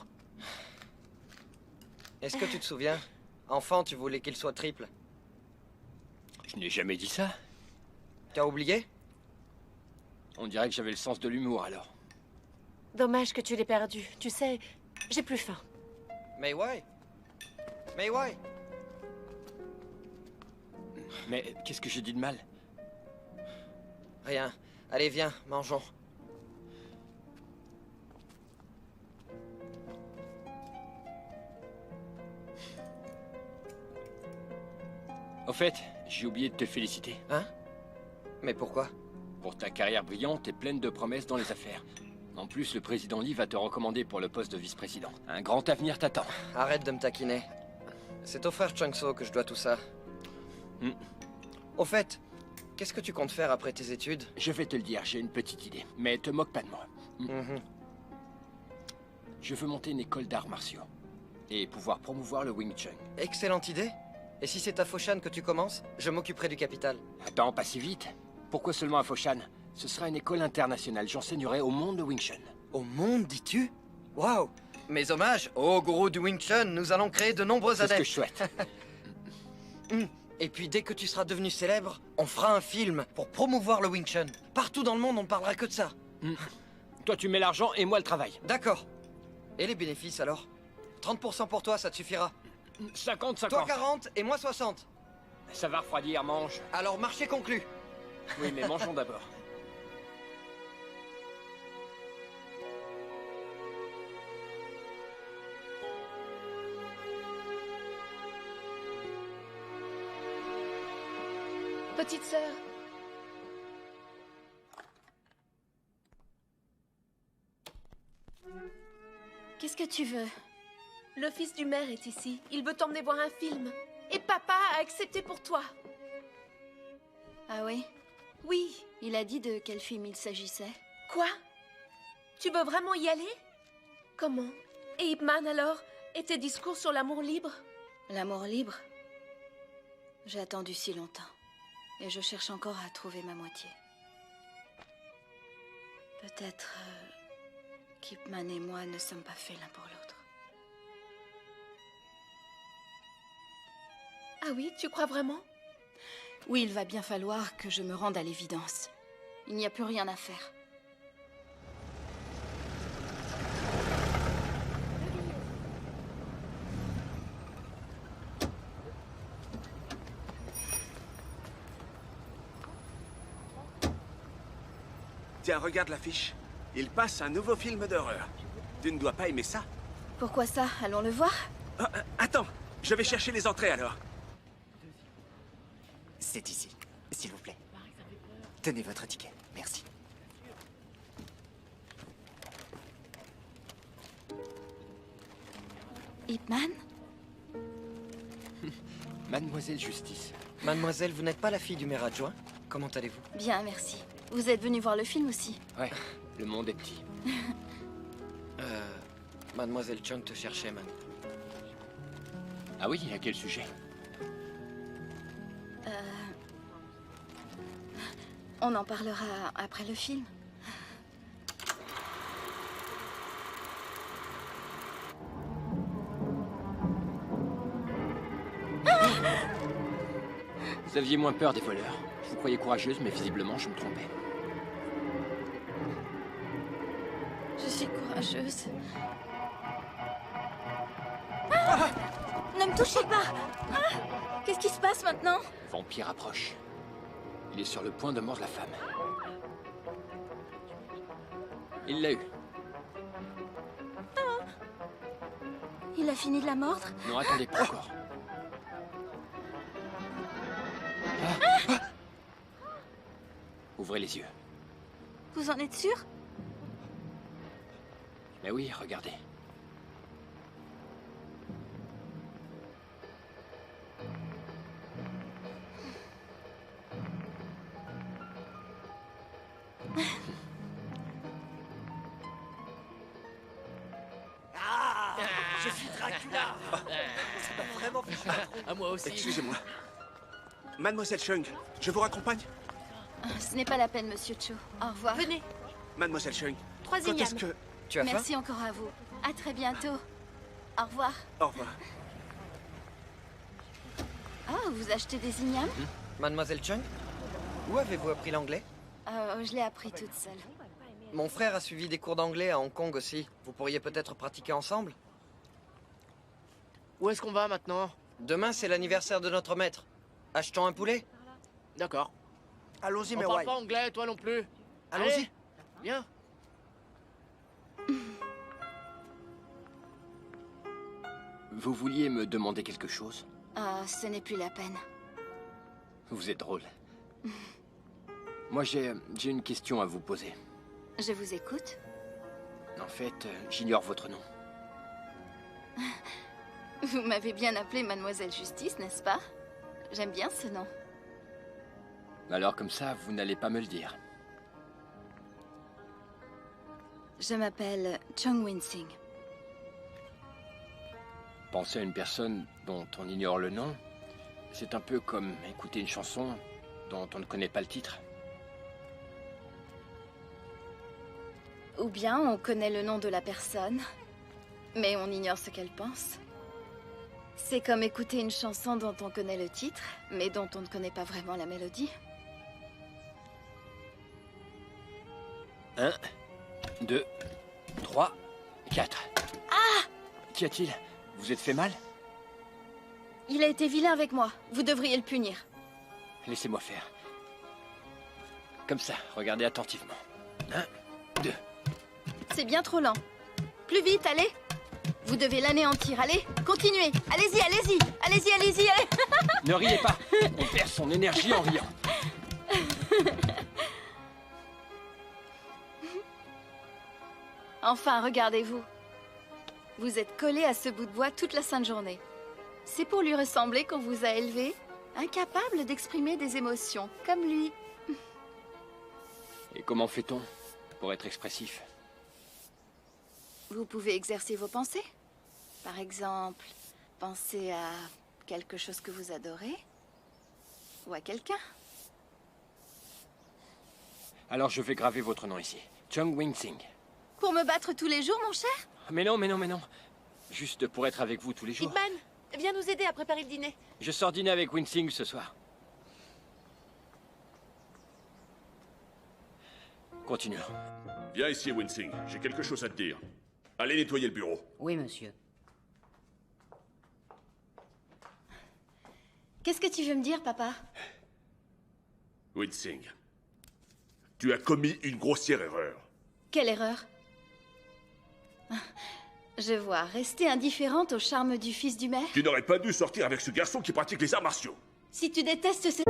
Est-ce que tu te souviens? Enfant, tu voulais qu'il soit triple. Je n'ai jamais dit ça. T'as oublié? On dirait que j'avais le sens de l'humour alors. Dommage que tu l'aies perdu. Tu sais, j'ai plus faim. Mais ouais. Mais ouais. Mais qu'est-ce que j'ai dit de mal? Rien. Allez, viens, mangeons. Au fait, j'ai oublié de te féliciter. Hein? Mais pourquoi? Pour ta carrière brillante et pleine de promesses dans les affaires. En plus, le président Lee va te recommander pour le poste de vice-président. Un grand avenir t'attend. Arrête de me taquiner. C'est au frère Chungso que je dois tout ça. Au fait, qu'est-ce que tu comptes faire après tes études? Je vais te le dire, j'ai une petite idée. Mais te moque pas de moi. Je veux monter une école d'arts martiaux. Et pouvoir promouvoir le Wing Chun. Excellente idée. Et si c'est à Foshan que tu commences, je m'occuperai du capital. Attends, pas si vite. Pourquoi seulement à Foshan? Ce sera une école internationale. J'enseignerai au monde de Wing Chun. Au monde, dis-tu? Waouh! Mes hommages au gourou du Wing Chun, nous allons créer de nombreux adeptes. C'est ce que je souhaite. Et puis dès que tu seras devenu célèbre, on fera un film pour promouvoir le Wing Chun. Partout dans le monde, on ne parlera que de ça. Toi, tu mets l'argent et moi le travail. D'accord. Et les bénéfices alors? 30% pour toi, ça te suffira. 50-50. Toi 40 et moi 60. Ça va refroidir, mange. Alors marché conclu. Oui, mais mangeons d'abord. Petite sœur. Qu'est-ce que tu veux? Le fils du maire est ici. Il veut t'emmener voir un film. Et papa a accepté pour toi. Ah oui? Oui. Il a dit de quel film il s'agissait? Quoi? Tu veux vraiment y aller? Comment? Et Ip Man alors? Et tes discours sur l'amour libre? L'amour libre? J'ai attendu si longtemps. Et je cherche encore à trouver ma moitié. Peut-être qu'Ip Man et moi ne sommes pas faits l'un pour l'autre. Ah oui, tu crois vraiment? Oui, il va bien falloir que je me rende à l'évidence. Il n'y a plus rien à faire. Tiens, regarde l'affiche. Il passe un nouveau film d'horreur. Tu ne dois pas aimer ça? Pourquoi ça? Allons le voir? Attends, je vais chercher les entrées alors. C'est ici, s'il vous plaît. Tenez votre ticket, merci. Ip Man? Mademoiselle Justice. Mademoiselle, vous n'êtes pas la fille du maire adjoint? Comment allez-vous? Bien, merci. Vous êtes venu voir le film aussi? Ouais, le monde est petit. Mademoiselle Chung te cherchait, man. Ah oui, à quel sujet? On en parlera après le film. Vous aviez moins peur des voleurs. Je vous croyais courageuse, mais visiblement, je me trompais. Je suis courageuse. Ah! Ne me touchez pas! Ah! Qu'est-ce qui se passe maintenant? Vampire approche. Il est sur le point de mordre la femme. Il l'a eu. Il a fini de la mordre? Non, attendez, pas encore. Ouvrez les yeux. Vous en êtes sûr? Mais oui, regardez. Ah, je suis Dracula. Ça m'a vraiment fait chier. À moi aussi. Excusez-moi. Mademoiselle Chung, je vous raccompagne? Ce n'est pas la peine, Monsieur Cho. Au revoir. Venez. Mademoiselle Chung, Troisième. quand est-ce que... Tu as faim? Merci encore à vous. À très bientôt. Au revoir. Au revoir. Oh, vous achetez des ignames? Mademoiselle Chung, où avez-vous appris l'anglais? Je l'ai appris toute seule. Mon frère a suivi des cours d'anglais à Hong Kong aussi. Vous pourriez peut-être pratiquer ensemble? Où est-ce qu'on va maintenant? Demain, c'est l'anniversaire de notre maître. Achetons un poulet? D'accord. Allons-y, On mais parle ouais. pas anglais, toi non plus. Allons-y. Allez, viens. Vous vouliez me demander quelque chose? Ce n'est plus la peine. Vous êtes drôle. Moi, j'ai une question à vous poser. Je vous écoute. En fait, j'ignore votre nom. Vous m'avez bien appelée Mademoiselle Justice, n'est-ce pas? J'aime bien ce nom. Alors comme ça, vous n'allez pas me le dire. Je m'appelle Chung Winsing. Penser à une personne dont on ignore le nom, c'est un peu comme écouter une chanson dont on ne connaît pas le titre. Ou bien on connaît le nom de la personne, mais on ignore ce qu'elle pense. C'est comme écouter une chanson dont on connaît le titre, mais dont on ne connaît pas vraiment la mélodie. 1, 2, 3, 4. Ah! Qu'y a-t-il? Vous êtes fait mal? Il a été vilain avec moi. Vous devriez le punir. Laissez-moi faire. Comme ça, regardez attentivement. 1, 2. C'est bien trop lent. Plus vite, allez! Vous devez l'anéantir, allez! Continuez! Allez-y, allez-y! Allez-y, allez-y, allez! Ne riez pas! On perd son énergie en riant. Enfin, regardez-vous. Vous êtes collé à ce bout de bois toute la sainte journée. C'est pour lui ressembler qu'on vous a élevé, incapable d'exprimer des émotions, comme lui. Et comment fait-on pour être expressif? Vous pouvez exercer vos pensées. Par exemple, penser à quelque chose que vous adorez, ou à quelqu'un. Alors je vais graver votre nom ici. Chung Winsing. Pour me battre tous les jours, mon cher? Mais non, mais non, mais non. Juste pour être avec vous tous les jours. Ip Man, viens nous aider à préparer le dîner. Je sors dîner avec Winsing ce soir. Continuons. Viens ici, Winsing. J'ai quelque chose à te dire. Allez nettoyer le bureau. Oui, monsieur. Qu'est-ce que tu veux me dire, papa? Winsing, tu as commis une grossière erreur. Quelle erreur? Je vois, rester indifférente au charme du fils du maire. Tu n'aurais pas dû sortir avec ce garçon qui pratique les arts martiaux. Si tu détestes ce...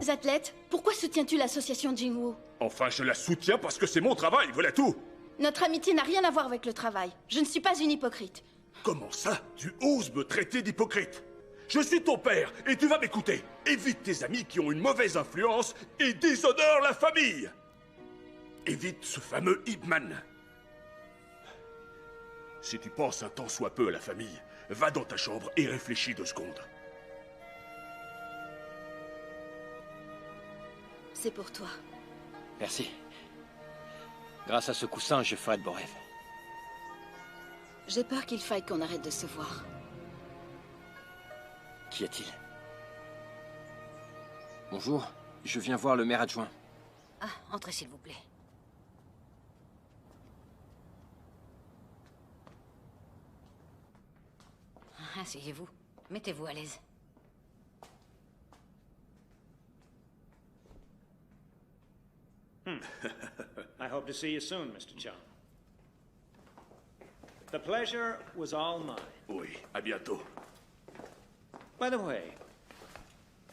Athlète, pourquoi soutiens-tu l'association Jingwu? Enfin, je la soutiens parce que c'est mon travail, voilà tout. Notre amitié n'a rien à voir avec le travail. Je ne suis pas une hypocrite. Comment ça? Tu oses me traiter d'hypocrite? Je suis ton père et tu vas m'écouter. Évite tes amis qui ont une mauvaise influence et déshonore la famille. Évite ce fameux Ip Man. Si tu penses un tant soit peu à la famille, Va dans ta chambre et réfléchis 2 secondes. C'est pour toi. Merci. Grâce à ce coussin, je ferai de beaux rêves. J'ai peur qu'il faille qu'on arrête de se voir. Qu'y a-t-il? Bonjour, je viens voir le maire adjoint. Ah, entrez s'il vous plaît. Asseyez-vous. Mettez-vous à l'aise. I hope to see you soon, Mr. Chang. The pleasure was all mine. Oui, à bientôt. By the way,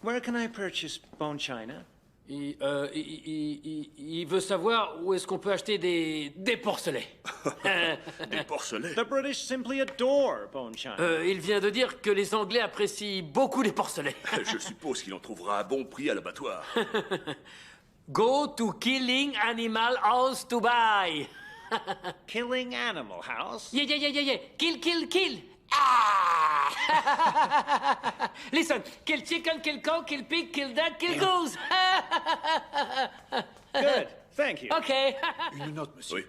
where can I purchase bone china? Il veut savoir où est-ce qu'on peut acheter des porcelets. Des porcelets? The British simply adore bone china. Il vient de dire que les Anglais apprécient beaucoup les porcelets. Je suppose qu'il en trouvera à bon prix à l'abattoir. Go to Killing Animal House to buy. Killing Animal House? Yeah. Kill. Ah! Listen, kill chicken, kill cow, kill pig, kill duck, kill goose. Good, thank you. Okay. Une note, monsieur. Oui.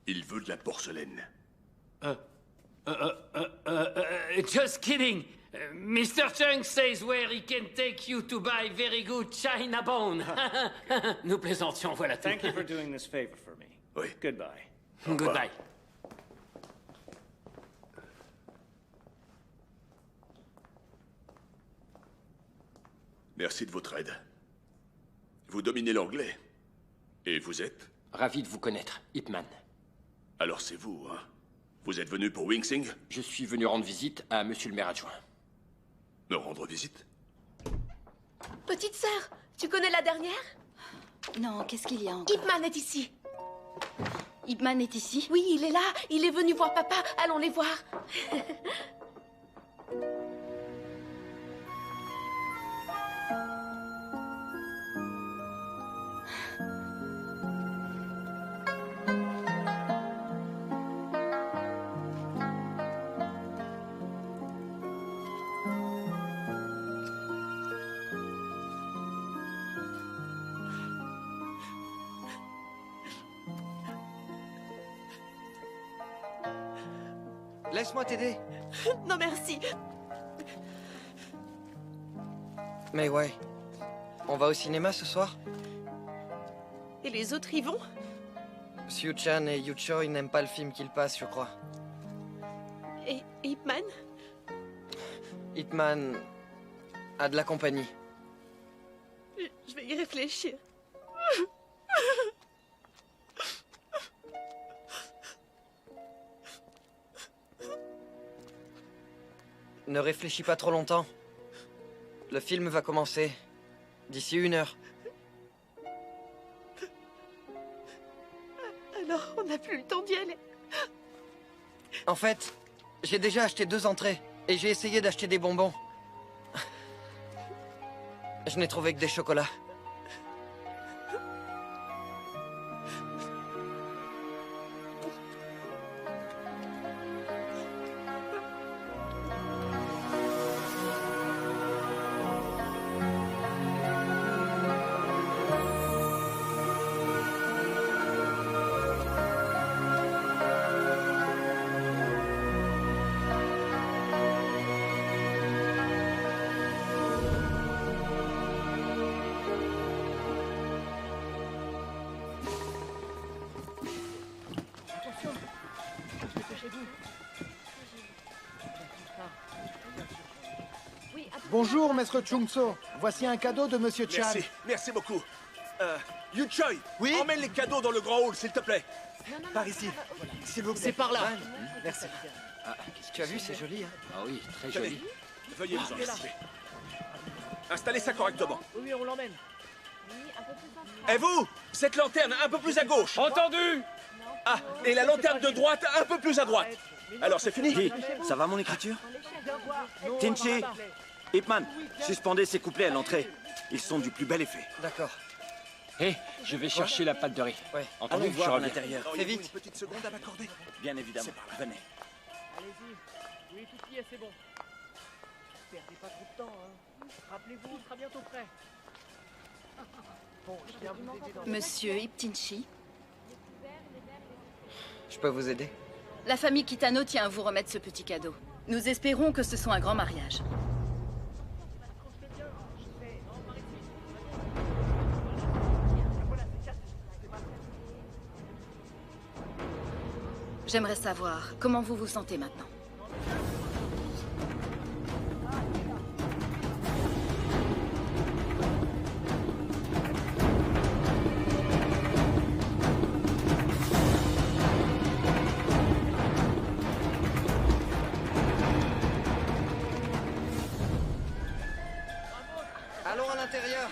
Il veut de la porcelaine. Just kidding. Mr. Chung says where he can take you to buy very good china bone. Nous plaisantions, voilà tout. Thank you for doing this favor for me. Oui. Goodbye. Goodbye. Merci de votre aide. Vous dominez l'anglais. Et vous êtes? Ravi de vous connaître, Ip Man. Alors c'est vous, hein? Vous êtes venu pour Wing Sing? Je suis venu rendre visite à monsieur le maire adjoint. Me rendre visite? Petite sœur, tu connais la dernière? Non, qu'est-ce qu'il y a encore? Ip Man est ici. Ip Man est ici? Oui, il est là. Il est venu voir papa. Allons les voir. Laisse-moi t'aider. Non, merci. Mais ouais. On va au cinéma ce soir? Et les autres y vont? Siu-chan et Yu-choi n'aiment pas le film qu'il passe, je crois. Et Ip Man? Ip Man a de la compagnie. Je vais y réfléchir. Ne réfléchis pas trop longtemps. Le film va commencer d'ici 1 heure. Alors, on n'a plus le temps d'y aller. En fait, j'ai déjà acheté 2 entrées et j'ai essayé d'acheter des bonbons. Je n'ai trouvé que des chocolats. Bonjour, maître Chungso. Voici un cadeau de Monsieur Chan. Merci beaucoup. Yu-choi, oui? Emmène les cadeaux dans le grand hall, s'il te plaît. Par ici. S'il vous plaît. C'est par là. Merci. Ah, tu as vu, c'est joli, hein? Ah oui, très Tenez, joli. veuillez vous en occuper. Installez ça correctement. Oui, on l'emmène. Et vous, cette lanterne un peu plus à gauche. Entendu. Ah, et la lanterne de droite un peu plus à droite. Alors c'est fini? Dis, ça va mon écriture? Tinchi, Ip Man, suspendez ces couplets à l'entrée. Ils sont du plus bel effet. D'accord. Hé, je vais chercher la pâte de riz. Ouais. Entendu, Allons je voir à reviens. l'intérieur. Fais vite. Une petite seconde à m'accorder? Bien évidemment. Venez. Allez-y. Oui, Titi, c'est bon. Perdez pas trop de temps, hein. Rappelez-vous, on sera bientôt prêt. Bon, je viens vous aider dans... Monsieur Iptinchi, Je peux vous aider? la famille Kitano tient à vous remettre ce petit cadeau. Nous espérons que ce soit un grand mariage. J'aimerais savoir comment vous vous sentez maintenant. Allons à l'intérieur.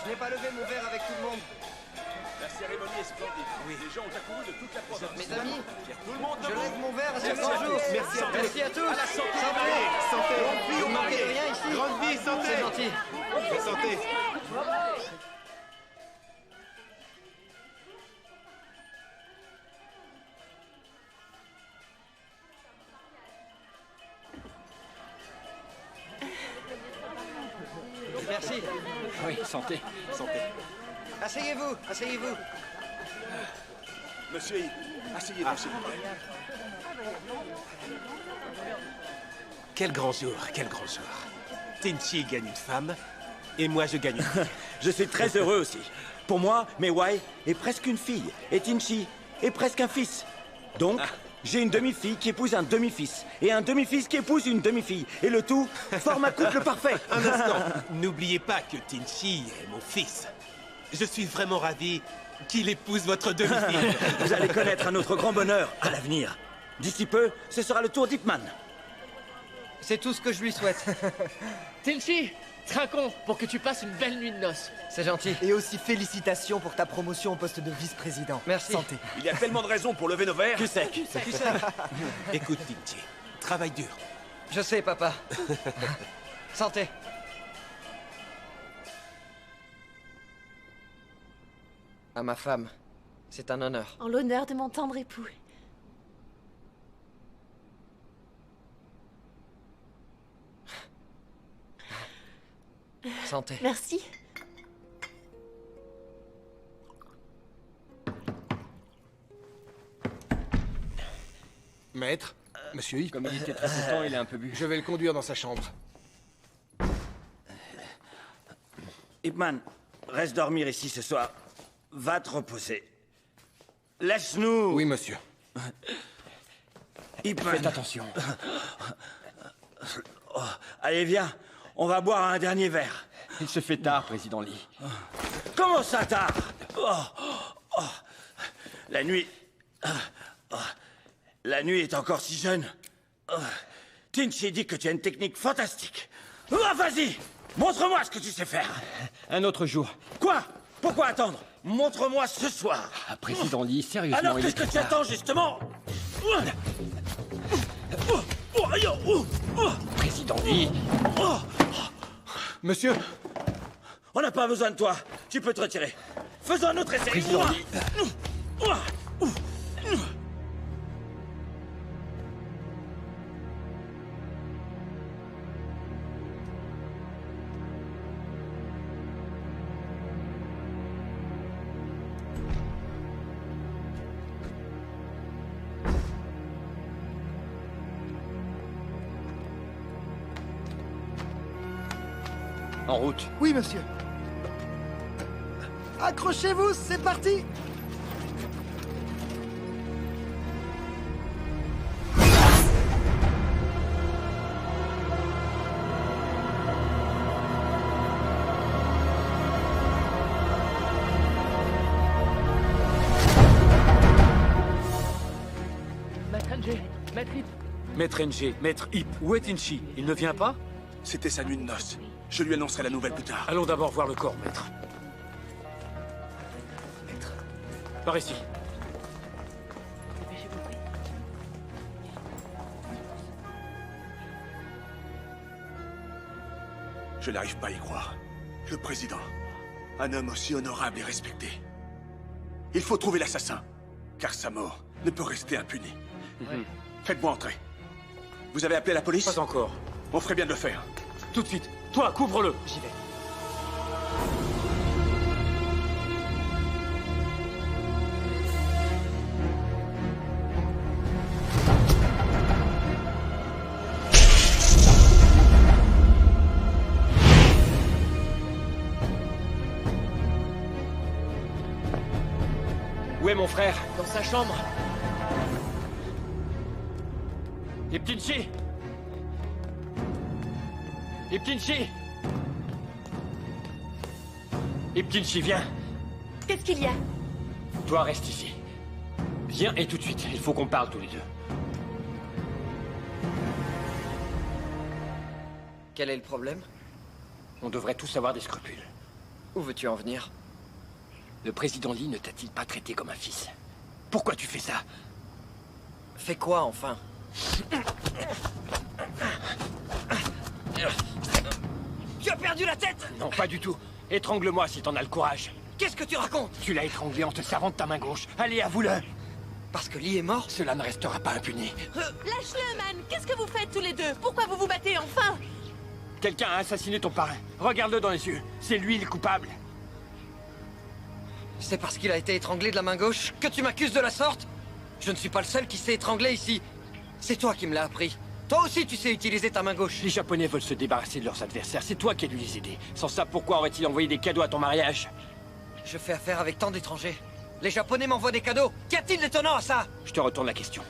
Je n'ai pas levé mon verre avec tout le monde. La cérémonie est splendide. Oui. Les gens ont accouru de toute la province. Mes amis, Tout le monde je debout. lève mon verre à ce Merci grand à jour. tous. Merci à tous. À la santé. Santé. Vous ne manquez de rien ici. Grande vie, santé. C'est gentil. Santé. Merci. Oui, santé. Santé. Asseyez-vous, asseyez-vous. Monsieur Yi, asseyez-vous, s'il vous plaît. Quel grand jour, quel grand jour. Tenchi gagne une femme, et moi je gagne une fille. Je suis très heureux aussi. Pour moi, Meiwei est presque une fille, et Tinchi est presque un fils. Donc, j'ai une demi-fille qui épouse un demi-fils, et un demi-fils qui épouse une demi-fille. Et le tout forme un couple parfait. Un instant, n'oubliez pas que Tenchi est mon fils. Je suis vraiment ravi qu'il épouse votre demi-fille. Vous allez connaître un autre grand bonheur à l'avenir. D'ici peu, ce sera le tour d'Ipman. C'est tout ce que je lui souhaite. Tenchi, trinquons pour que tu passes une belle nuit de noces. C'est gentil. Et aussi félicitations pour ta promotion au poste de vice-président. Merci. Santé. Il y a tellement de raisons pour lever nos verres. Cul sec. Écoute, Tenchi, travaille dur. Je sais, papa. Santé. À ma femme, c'est un honneur. En l'honneur de mon tendre époux. Santé. Merci. Maître, monsieur Yi, Comme il était très content, il est un peu bu. je vais le conduire dans sa chambre. Ipman, reste dormir ici ce soir. Va te reposer. Laisse-nous. Oui, monsieur. Ipman. Faites attention. Oh, allez, viens. On va boire un dernier verre. Il se fait tard, président Lee. Comment ça tard? La nuit... La nuit est encore si jeune. Tinchi dit que tu as une technique fantastique. Vas-y, montre-moi ce que tu sais faire. Un autre jour. Quoi? Pourquoi attendre? Montre-moi ce soir. Ah, président Lee, sérieusement, Alors il est qu'est-ce que très tu tard. attends justement? Président Lee. Monsieur, On n'a pas besoin de toi. Tu peux te retirer. Faisons un autre essai. Président Lee. En route. Oui, monsieur. Accrochez-vous, c'est parti. Maître NG, Maître Ip. Maître NG, Maître Ip, où est Tenchi? Il ne vient pas? C'était sa nuit de noces. Je lui annoncerai la nouvelle plus tard. Allons d'abord voir le corps, maître. Par ici. Je n'arrive pas à y croire. Le président. Un homme aussi honorable et respecté. Il faut trouver l'assassin, car sa mort ne peut rester impunie. Faites-moi entrer. Vous avez appelé la police? Pas encore. On ferait bien de le faire. Tout de suite. Toi, couvre-le. J'y vais. Où est mon frère? Dans sa chambre. Iptinchi! Iptinchi! Iptinchi, viens. Qu'est-ce qu'il y a? Toi, reste ici. Viens et tout de suite. Il faut qu'on parle tous les deux. Quel est le problème? On devrait tous avoir des scrupules. Où veux-tu en venir? Le président Lee ne t'a-t-il pas traité comme un fils? Pourquoi tu fais ça? Fais quoi, enfin? Tu as perdu la tête? Non, pas du tout. Étrangle-moi si t'en as le courage. Qu'est-ce que tu racontes? Tu l'as étranglé en te servant de ta main gauche. Allez, avoue-le. Parce que Lee est mort? Cela ne restera pas impuni. Lâche-le, man! Qu'est-ce que vous faites tous les deux? Pourquoi vous vous battez enfin? Quelqu'un a assassiné ton parrain. Regarde-le dans les yeux. C'est lui le coupable. C'est parce qu'il a été étranglé de la main gauche que tu m'accuses de la sorte? Je ne suis pas le seul qui s'est étranglé ici. C'est toi qui me l'as appris. Toi aussi, tu sais utiliser ta main gauche. Les Japonais veulent se débarrasser de leurs adversaires. C'est toi qui as dû les aider. Sans ça, pourquoi aurait-il envoyé des cadeaux à ton mariage? Je fais affaire avec tant d'étrangers. Les Japonais m'envoient des cadeaux. Qu'y a-t-il d'étonnant à ça? Je te retourne la question.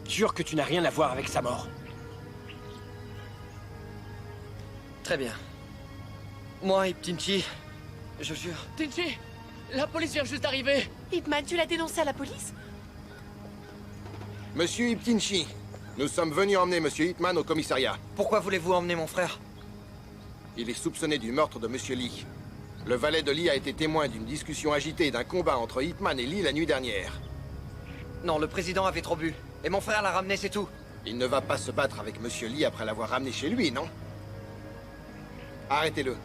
Jure que tu n'as rien à voir avec sa mort. Très bien. Moi, Iptinchi, je jure. Tinchi, la police vient juste d'arriver. Ip Man, tu l'as dénoncé à la police? Monsieur Iptinchi, nous sommes venus emmener Monsieur Hitman au commissariat. Pourquoi voulez-vous emmener mon frère? Il est soupçonné du meurtre de Monsieur Lee. Le valet de Lee a été témoin d'une discussion agitée d'un combat entre Hitman et Lee la nuit dernière. Non, le président avait trop bu. Et mon frère l'a ramené, c'est tout. Il ne va pas se battre avec Monsieur Lee après l'avoir ramené chez lui, non? Arrêtez-le.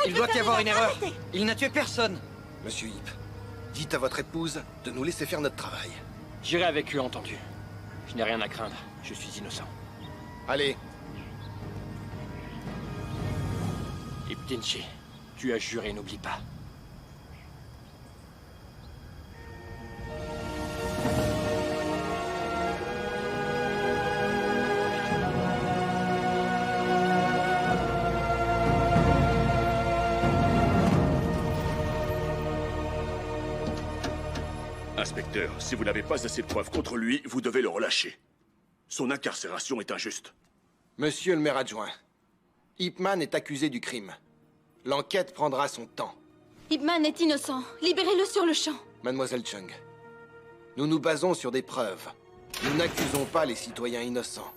Il doit y avoir une erreur. Il n'a tué personne. Monsieur Hip, dites à votre épouse de nous laisser faire notre travail. J'irai avec lui, entendu. Je n'ai rien à craindre. Je suis innocent. Allez. Iptinchi, tu as juré, n'oublie pas. Inspecteur, si vous n'avez pas assez de preuves contre lui, vous devez le relâcher. Son incarcération est injuste. Monsieur le maire adjoint, Ip Man est accusé du crime. L'enquête prendra son temps. Ip Man est innocent. Libérez-le sur le champ. Mademoiselle Chung, nous nous basons sur des preuves. Nous n'accusons pas les citoyens innocents.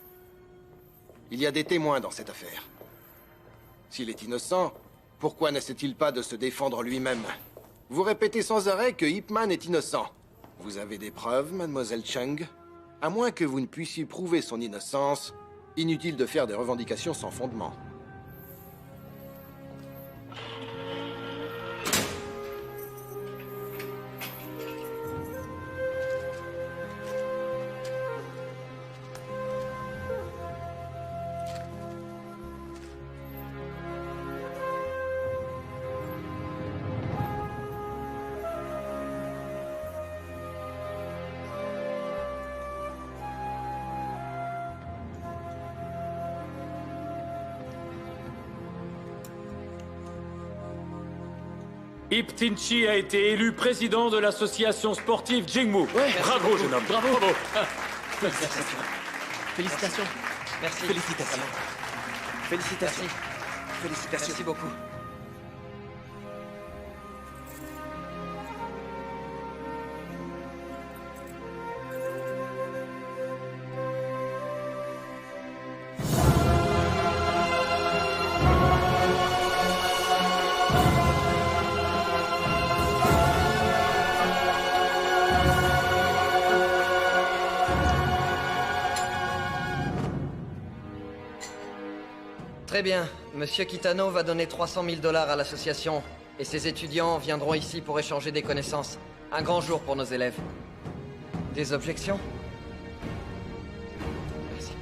Il y a des témoins dans cette affaire. S'il est innocent, pourquoi n'essaie-t-il pas de se défendre lui-même? Vous répétez sans arrêt que Ip Man est innocent. Vous avez des preuves, mademoiselle Chung? À moins que vous ne puissiez prouver son innocence, inutile de faire des revendications sans fondement. Iptinchi a été élu président de l'association sportive Jingmu. Bravo, jeune homme. Bravo. Félicitations. Félicitations. Merci. Félicitations. Félicitations. Merci. Félicitations. Merci beaucoup. Très bien. Monsieur Kitano va donner 300 000 $ à l'association. Et ces étudiants viendront ici pour échanger des connaissances. Un grand jour pour nos élèves. Des objections? Merci.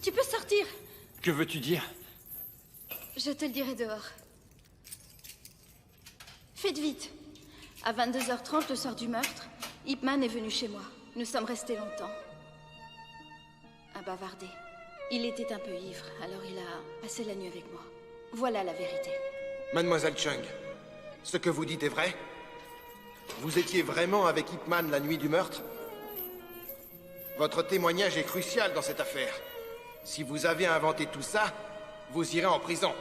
Tu peux sortir. Que veux-tu dire? Je te le dirai dehors. Faites vite. À 22h30, le soir du meurtre, Ip Man est venu chez moi. Nous sommes restés longtemps. À bavarder. Il était un peu ivre, alors il a passé la nuit avec moi. Voilà la vérité. Mademoiselle Chung, ce que vous dites est vrai? Vous étiez vraiment avec Ip Man la nuit du meurtre? Votre témoignage est crucial dans cette affaire. Si vous avez inventé tout ça, vous irez en prison.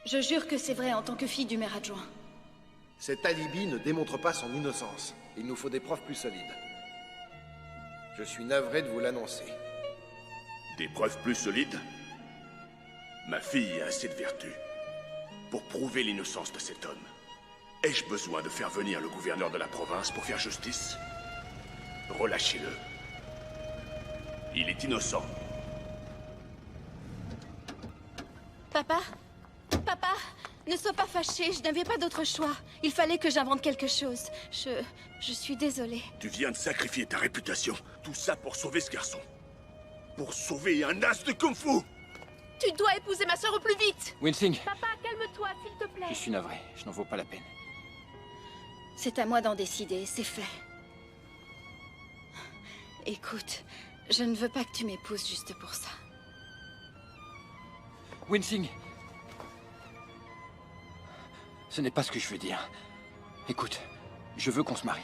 Je jure que c'est vrai en tant que fille du maire adjoint. Cet alibi ne démontre pas son innocence. Il nous faut des preuves plus solides. Je suis navré de vous l'annoncer. Des preuves plus solides? Ma fille a assez de vertu pour prouver l'innocence de cet homme. Ai-je besoin de faire venir le gouverneur de la province pour faire justice? Relâchez-le. Il est innocent. Papa? Papa? Ne sois pas fâché, je n'avais pas d'autre choix. Il fallait que j'invente quelque chose. Je suis désolée. Tu viens de sacrifier ta réputation. Tout ça pour sauver ce garçon. Pour sauver un as de kung-fu. Tu dois épouser ma sœur au plus vite. Winsing, Papa, calme-toi, s'il te plaît. je suis navré. Je n'en vaux pas la peine. C'est à moi d'en décider, c'est fait. Écoute, je ne veux pas que tu m'épouses juste pour ça. Winsing, ce n'est pas ce que je veux dire. Écoute, je veux qu'on se marie.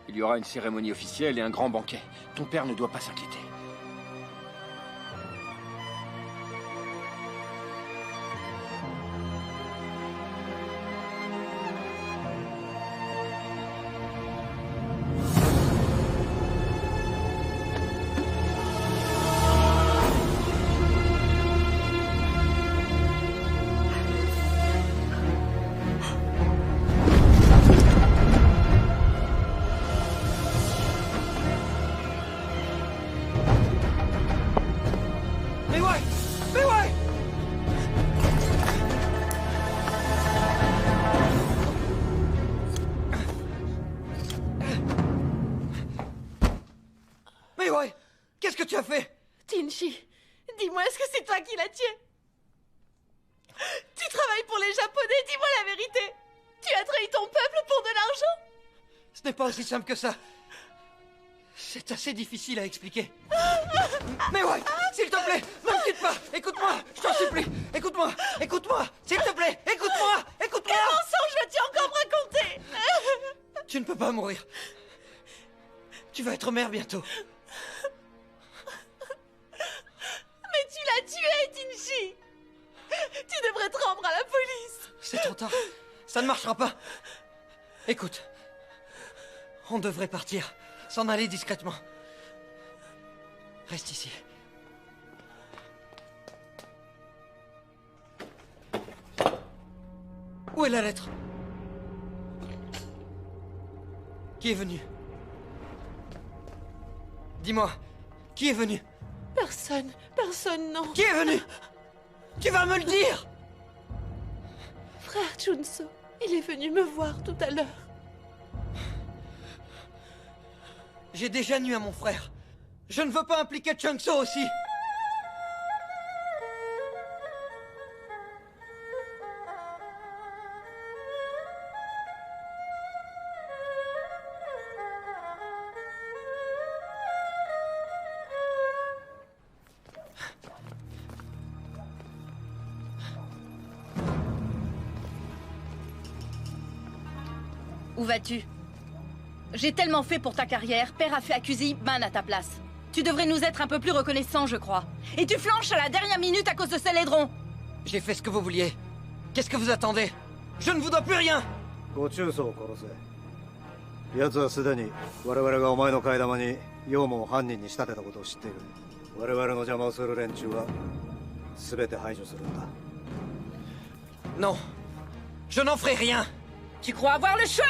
Il y aura une cérémonie officielle et un grand banquet. Ton père ne doit pas s'inquiéter. Qu'est-ce que tu as fait? Tinchi, dis-moi, est-ce que c'est toi qui l'as tué? Tu travailles pour les Japonais, dis-moi la vérité. Tu as trahi ton peuple pour de l'argent? Ce n'est pas aussi simple que ça. C'est assez difficile à expliquer. Mais ouais, s'il te plaît, ne me quitte pas. Écoute-moi, je t'en supplie. Écoute-moi, écoute-moi, s'il te plaît, écoute-moi, écoute-moi. Quel mensonge vas-tu encore me raconter? Tu ne peux pas mourir. Tu vas être mère bientôt. Mais tu l'as tué, Tinchi. Tu devrais te rendre à la police. C'est trop tard. Ça ne marchera pas. Écoute, on devrait partir, s'en aller discrètement. Reste ici. Où est la lettre? Qui est venu? Dis-moi, qui est venu? Personne, personne, non. Qui est venu? Tu vas me le dire! Frère Junso, il est venu me voir tout à l'heure. J'ai déjà nu à mon frère. Je ne veux pas impliquer Chungso aussi. Où vas-tu? J'ai tellement fait pour ta carrière, Père a fait accuser Ip Man à ta place. Tu devrais nous être un peu plus reconnaissants, je crois. Et tu flanches à la dernière minute à cause de ces laidrons. J'ai fait ce que vous vouliez. Qu'est-ce que vous attendez? Je ne vous dois plus rien. ご中曹を殺せ。奴はすでに我々がお前の替え玉にヨウムを犯人に仕立てたことを知っている。我々の邪魔をする連中は全て排除するんだ。Non, je n'en ferai rien. Tu crois avoir le choix?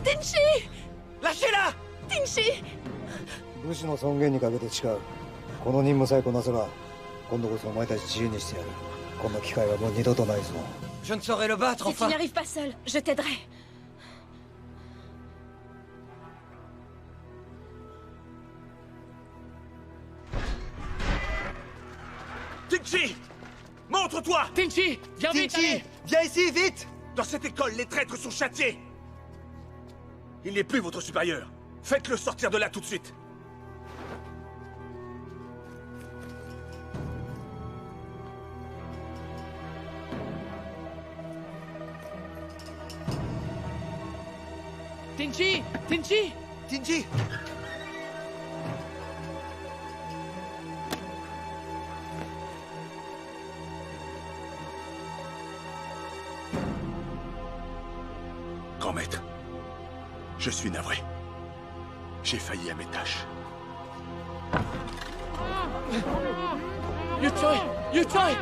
Tenchi! Lâchez-la! Tenchi! 武士の尊厳にかけて誓う。この任務さえこなせば今度こそお前たち自由にしてやる。こんな機会はもう二度とないぞ。 Je ne saurais le battre, Si tu enfin. n'y arrives pas seul, je t'aiderai. Tinchi! Montre-toi! Tinchi! Viens vite, allez! Viens ici, vite! Dans cette école, les traîtres sont châtiés! Il n'est plus votre supérieur. Faites-le sortir de là tout de suite. Tinchi! Tinchi! Tinchi! Grand maître, je suis navré. J'ai failli à mes tâches. You try! You try!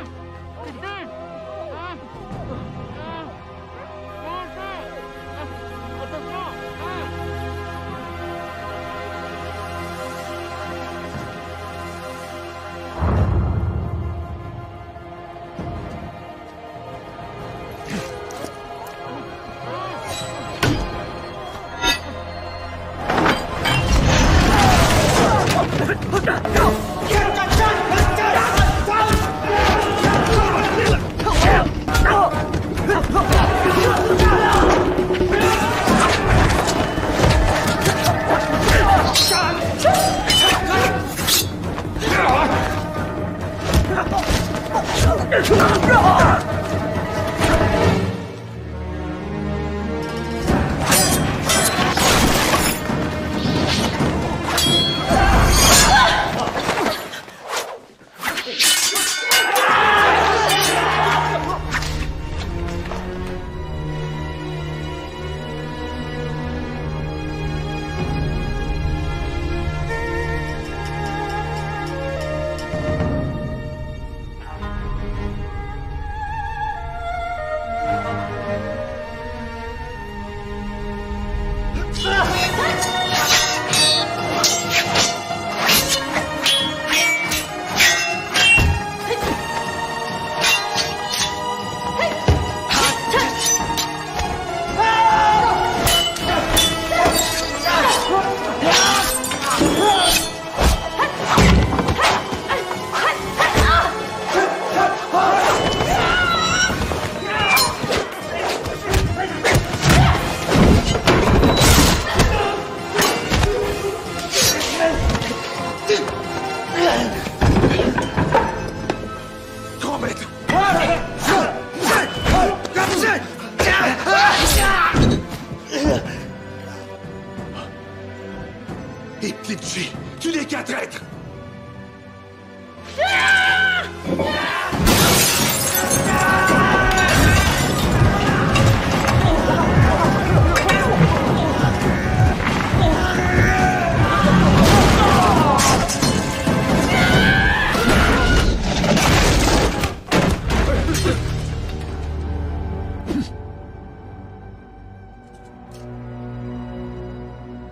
Et Tinchi, tu n'es qu'un traître!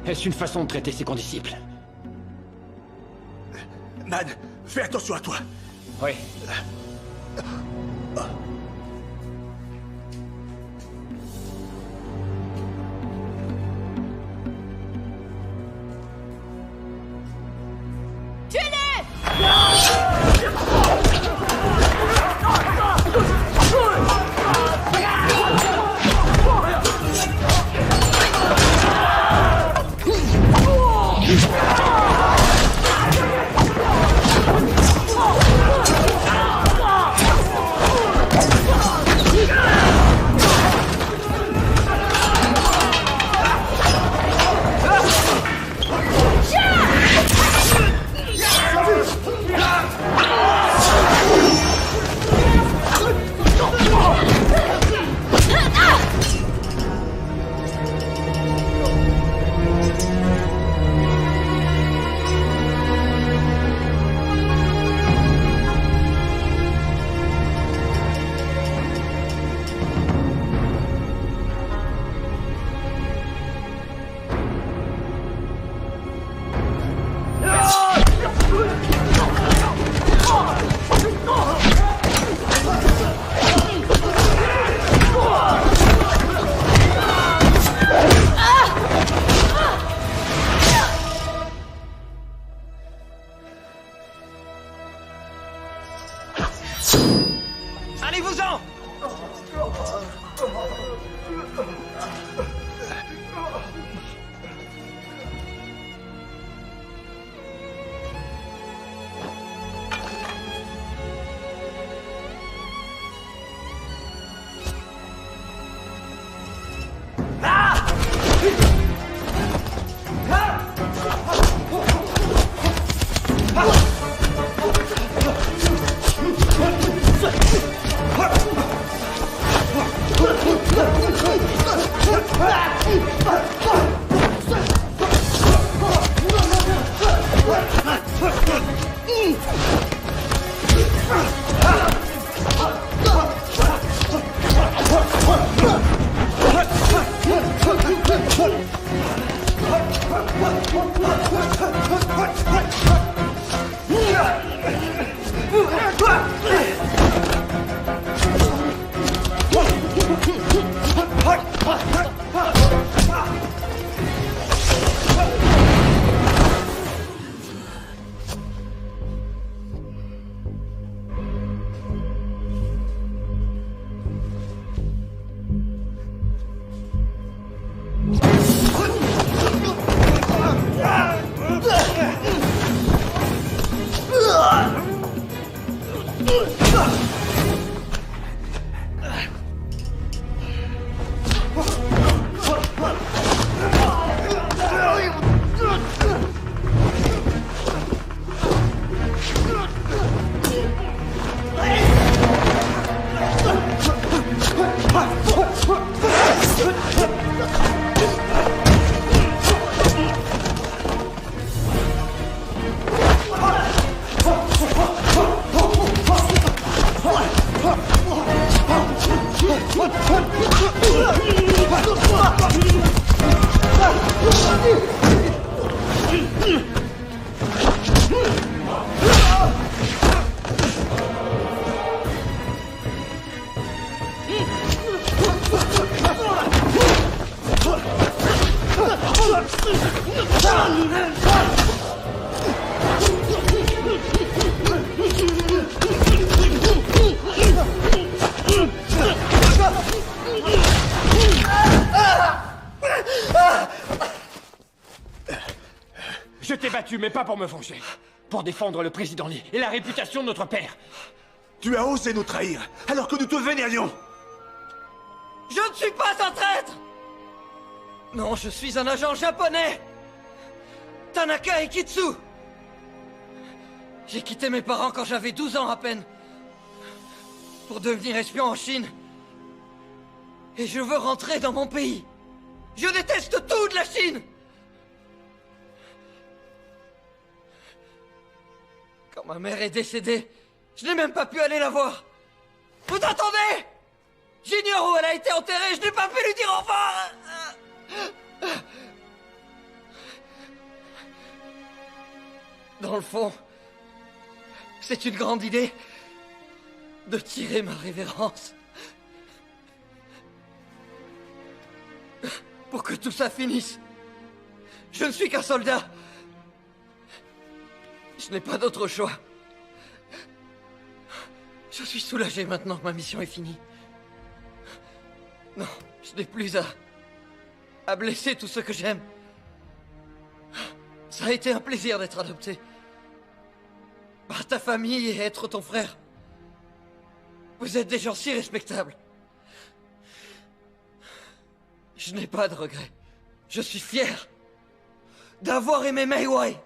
Est-ce une façon de traiter ses condisciples? Man, fais attention à toi. Oui. Allez-vous-en! Je t'ai battu, mais pas pour me venger. Pour défendre le président Lee et la réputation de notre père. Tu as osé nous trahir, alors que nous te vénérions. Je ne suis pas un traître! Non, je suis un agent japonais! Tanaka Ikitsu! J'ai quitté mes parents quand j'avais 12 ans à peine. Pour devenir espion en Chine. Et je veux rentrer dans mon pays. Je déteste tout de la Chine! Quand ma mère est décédée, je n'ai même pas pu aller la voir. Vous entendez? J'ignore où elle a été enterrée, je n'ai pas pu lui dire au revoir. Dans le fond, c'est une grande idée de tirer ma révérence. Pour que tout ça finisse. Je ne suis qu'un soldat. Je n'ai pas d'autre choix. Je suis soulagé maintenant que ma mission est finie. Non, je n'ai plus à blesser tous ceux que j'aime. Ça a été un plaisir d'être adopté. Par ta famille et être ton frère. Vous êtes des gens si respectables. Je n'ai pas de regrets. Je suis fier d'avoir aimé Mei Wei.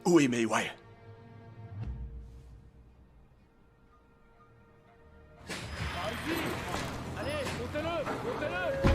Où est Mei Wei? Allez, montez-le!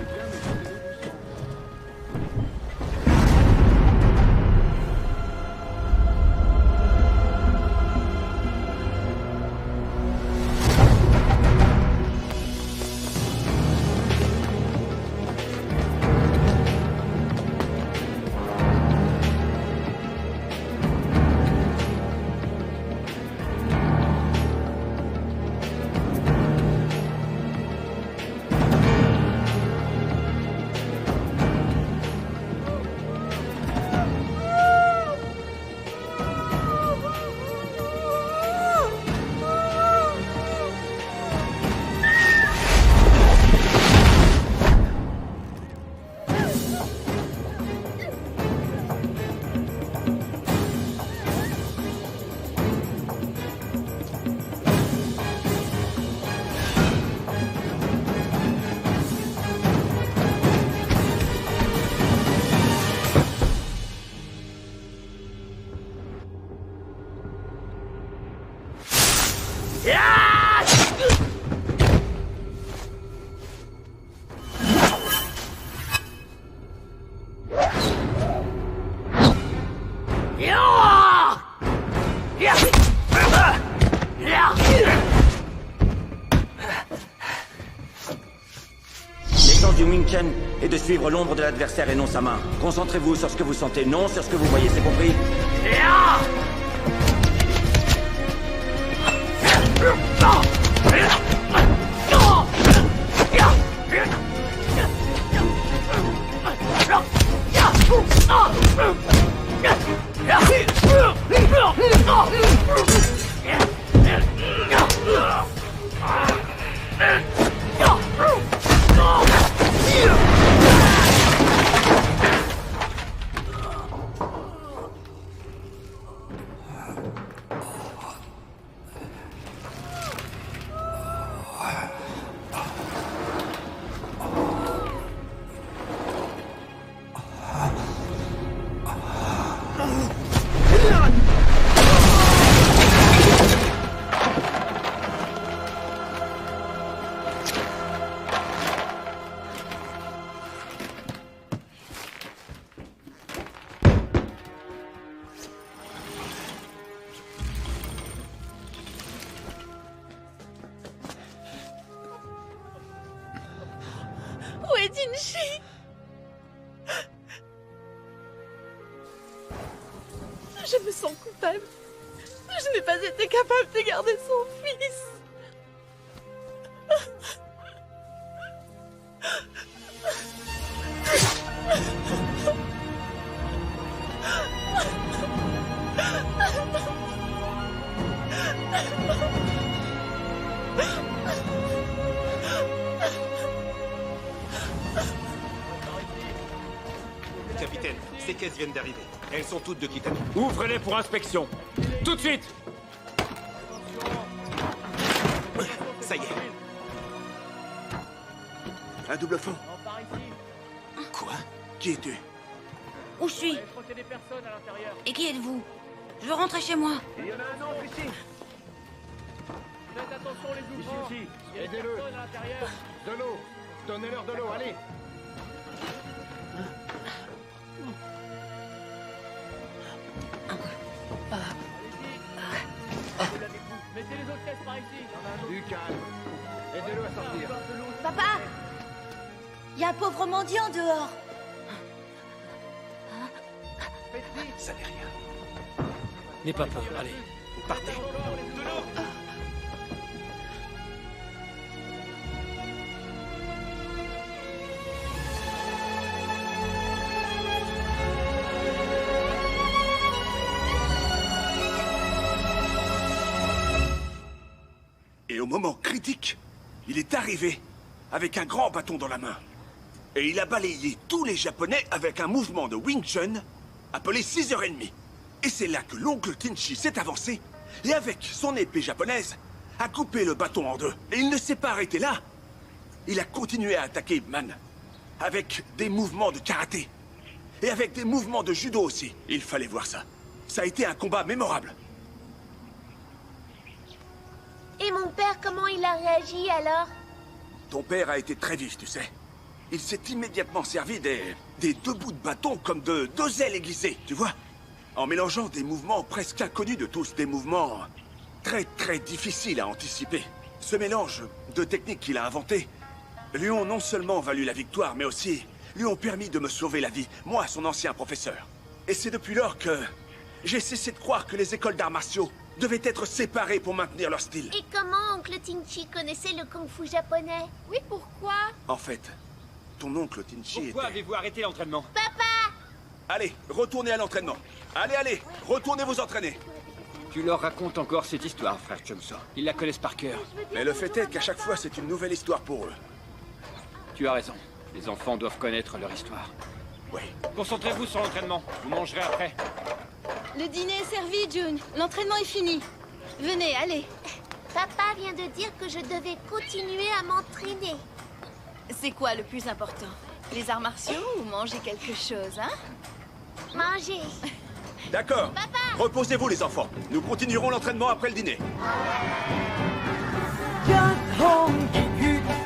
L'essence du Wing Chun est de suivre l'ombre de l'adversaire et non sa main. Concentrez-vous sur ce que vous sentez, non sur ce que vous voyez, c'est compris? Où est Tinchi? Je me sens coupable. Je n'ai pas été capable de garder son fils. Capitaine, ces caisses viennent d'arriver. Elles sont toutes de Kitano. Ouvrez-les pour inspection. Tout de suite. Ça y est. Un double fond. Quoi? Qui es-tu? Où je suis? Et qui êtes-vous? Je veux rentrer chez moi. Il y en a un autre ici. Faites attention les Ici ouvrants. aussi. Il y a des Aidez-le. personnes à l'intérieur. De l'eau. Donnez-leur de l'eau, allez. Mettez les autres caisses par ici. Du calme. Aidez-le à sortir. Papa! Il y a un pauvre mendiant dehors. Ça n'est rien. N'aie pas peur, allez. Partez. Et au moment critique, il est arrivé avec un grand bâton dans la main. Et il a balayé tous les Japonais avec un mouvement de Wing Chun appelé 6h30. Et c'est là que l'oncle Tinchi s'est avancé et avec son épée japonaise a coupé le bâton en deux. Et il ne s'est pas arrêté là. Il a continué à attaquer Ip Man avec des mouvements de karaté et avec des mouvements de judo aussi. Il fallait voir ça. Ça a été un combat mémorable. Et mon père, comment il a réagi alors? Ton père a été très vif, tu sais. Il s'est immédiatement servi des deux bouts de bâton comme de deux ailes aiguisées, tu vois? En mélangeant des mouvements presque inconnus de tous, des mouvements très difficiles à anticiper. Ce mélange de techniques qu'il a inventé lui ont non seulement valu la victoire, mais aussi lui ont permis de me sauver la vie, moi, son ancien professeur. Et c'est depuis lors que j'ai cessé de croire que les écoles d'arts martiaux devaient être séparées pour maintenir leur style. Et comment oncle Tinchi connaissait le kung-fu japonais? Oui, pourquoi? En fait, ton oncle Tinchi Pourquoi avez-vous arrêté l'entraînement? Papa! Allez, retournez à l'entraînement. Allez, retournez vous entraîner. Tu leur racontes encore cette histoire, frère Chumso. Ils la connaissent par cœur. Mais le fait est qu'à chaque fois, c'est une nouvelle histoire pour eux. Tu as raison. Les enfants doivent connaître leur histoire. Oui. Concentrez-vous sur l'entraînement. Vous mangerez après. Le dîner est servi, June. L'entraînement est fini. Venez, allez. Papa vient de dire que je devais continuer à m'entraîner. C'est quoi le plus important? Les arts martiaux ou manger quelque chose, hein? Manger. D'accord. Reposez-vous, les enfants. Nous continuerons l'entraînement après le dîner.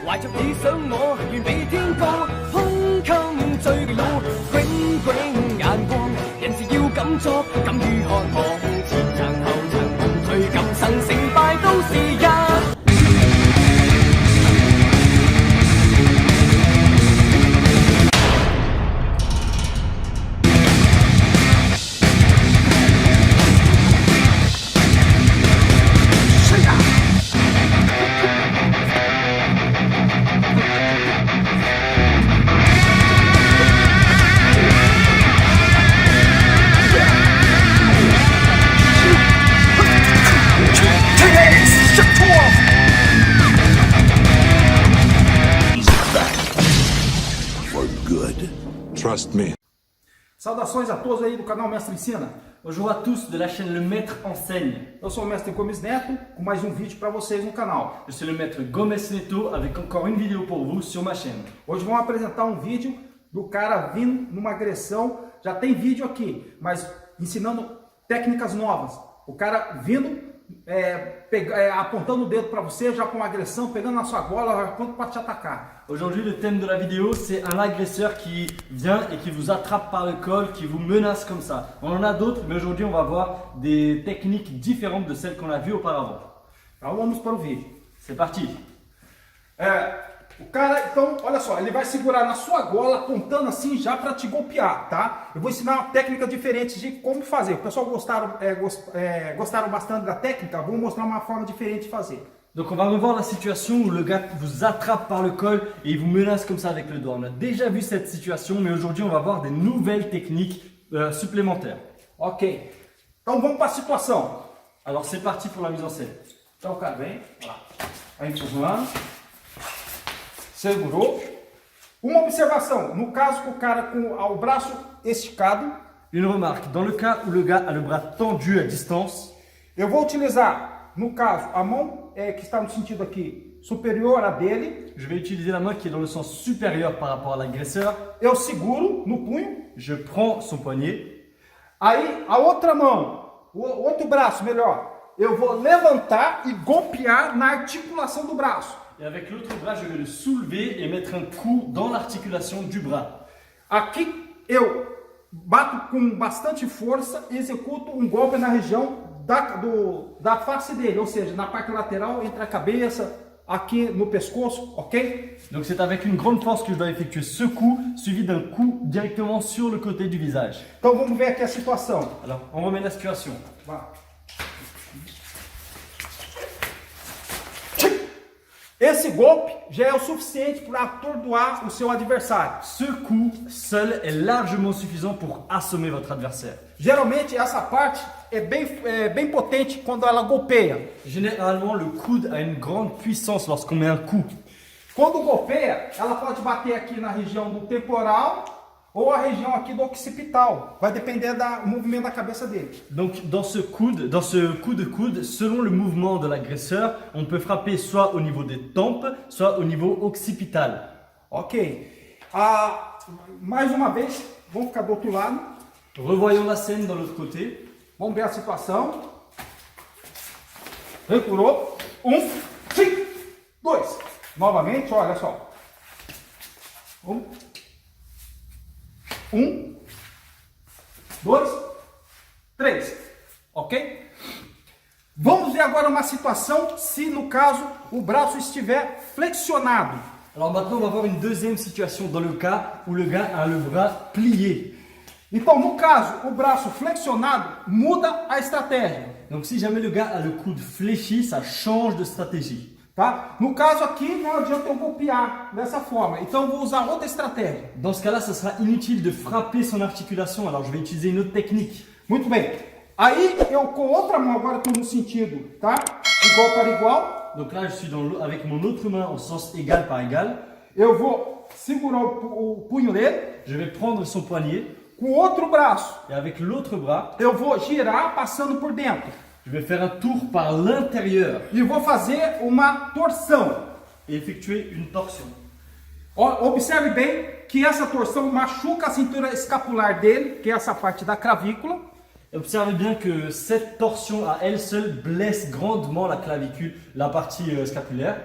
懷着理想我願比天高，胸襟最老，炯炯眼光，人是要敢作，敢於渴望，前層後層共聚，今生成敗都是一。Trust me. Saudações a todos aí do canal Mestre Ensina. Bonjour à tous de la chaîne Le Maître Enseigne. Eu sou o Mestre Gomes Neto com mais um vídeo para vocês no canal. Je suis le Maître Gomes Neto avec encore une vidéo pour vous sur ma chaîne. Hoje vamos apresentar um vídeo do cara vindo numa agressão. Já tem vídeo aqui, mas ensinando técnicas novas. O cara vindo apontando o dedo para você, já com uma agressão, pegando na sua gola, pronto para te atacar. Aujourd'hui, le thème de la vidéo, c'est un agresseur qui vient et qui vous attrape par le col, qui vous menace comme ça. On en a d'autres, mais aujourd'hui, on va voir des techniques différentes de celles qu'on a vues auparavant. Então vamos para o vídeo. C'est parti. O cara, então, olha só, ele vai segurar na sua gola, apontando assim já para te golpear, tá? Eu vou ensinar uma técnica diferente de como fazer. O pessoal gostaram bastante da técnica, vou mostrar uma forma diferente de fazer. Donc on va revoir la situation où le gars vous attrape par le col et il vous menace comme ça avec le doigt. On a déjà vu cette situation, mais aujourd'hui on va voir des nouvelles techniques supplémentaires. Ok. Então vamos para a situação. Alors c'est parti pour la mise en scène. Então o cara vem, lá. Aí empurrando. Segurou. Uma observação, no caso com o cara com o braço esticado. Une remarque, dans le cas où le gars a le bras tendu à distance, eu vou utilizar, no caso, a mão que está no sentido aqui superior à dele. Je vais utiliser la main qui est dans le sens supérieur par rapport à l'agresseur. Eu seguro no punho. Je prends son poignet. Aí a outra mão, o outro braço, melhor, eu vou levantar e golpear na articulação do braço. Et avec l'autre bras, je vais le soulever et mettre un coup dans l'articulation du bras. Aqui eu bato com bastante força e executo um golpe na região da face dele, ou seja, na parte lateral, entre a cabeça, aqui no pescoço, ok? Donc c'est avec une grande force que je dois effectuer ce coup, suivi d'un coup directement sur le côté du visage. Então vamos ver aqui a situação. Alors, on remet la situation. Vai. Esse golpe já é o suficiente para atordoar o seu adversário. Ce coup seul est largement suffisant pour assommer votre adversaire. Geralmente essa parte é bem potente quando ela golpeia. Généralement le coude a une grande puissance lorsqu'on met un coup. Quando golpeia, ela pode bater aqui na região do temporal ou a região aqui do occipital. Vai depender do movimento da cabeça dele. Donc dans ce coup de coude, selon le mouvement de l'agresseur, on peut frapper soit au niveau des tempes, soit au niveau occipital. Ok. Mais uma vez, vamos ficar do outro lado. Revoyons la scène dans l'autre côté. Vamos ver a situação. Reculou. 1, 5, 2. Novamente, olha só. 1, 2, 3, ok? Vamos ver agora uma situação se no caso o braço estiver flexionado. Alors maintenant on va voir une deuxième situation dans le cas où le gars a le bras plié. Então no caso o braço flexionado muda a estratégia. Donc si jamais le gars a le coude fléchi, ça change de stratégie. Tá? No caso aqui, não adianta eu golpear dessa forma, então eu vou usar outra estratégia. Dans ce cas-là, ça sera inutile de frapper son articulation, alors je vais utiliser une autre technique. Muito bem. Aí eu com outra mão, agora estou no sentido, tá? Igual para igual. Donc là, je suis avec mon autre main en sens égal par égal. Eu vou segurar o punho dele. Je vais prendre son poignet. Com o outro braço. Et avec l'autre bras. Eu vou girar passando por dentro. Je vais faire un tour par l'intérieur. E vou fazer uma torção. Et effectuer une torsion. Observe bem que essa torção machuca a cintura escapular dele, que é essa parte da clavícula. Observez bien que cette torsion à elle seule blesse grandement la clavicule, la partie scapulaire.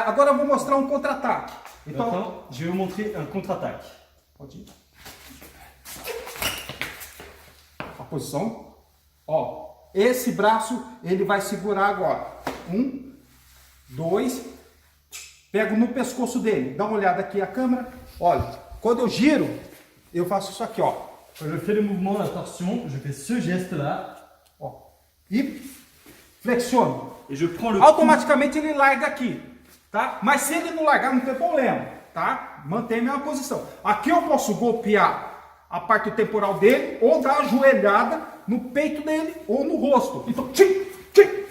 Agora eu vou mostrar um contra-ataque. Maintenant, je vais vous montrer un contre-attaque. Pode ir. A posição. Ó, esse braço ele vai segurar agora. 1, 2. Pego no pescoço dele. Dá uma olhada aqui a câmera. Olha, quando eu giro, eu faço isso aqui, ó. Quand je fais le mouvement, la torsion, je fais ce geste-là. Ó. E flexiono. Et je prends le Automaticamente ele larga aqui, tá? Mas se ele não largar, não tem problema, tá? Mantém a mesma posição. Aqui eu posso golpear a parte temporal dele ou dar a joelhada no peito dele ou no rosto. Então, tchim, tchim.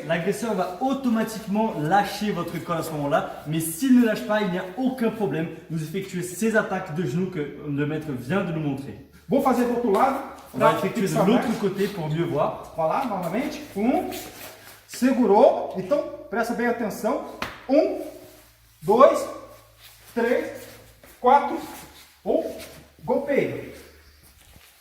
L'agresseur va automatiquement lâcher votre col à ce moment-là, mais s'il ne lâche pas, il n'y a aucun problème. Vous effectuez ces attaques de genoux que le maître vient de nous montrer. Vou fazer do outro lado. On va effectuer de l'autre côté pour mieux voir. Olha lá, novamente. Segurou. Então, presta bem atenção. 1, 2, 3, 4. Golpeio.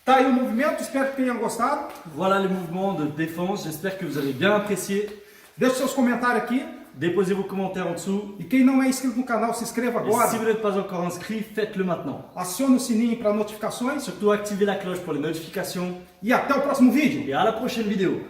Tá aí o movimento, espero que tenham gostado. Voilà les mouvements de défense, j'espère que vous avez bien apprécié. Deixe seus comentários aqui. Déposez vos commentaires en dessous. E quem não é inscrito no canal, se inscreva agora. Et si vous n'êtes pas encore inscrit, faites-le maintenant. Acione o sininho para notificações. Surtout activez la cloche pour les notifications. E até o próximo vídeo. Et à la prochaine vidéo.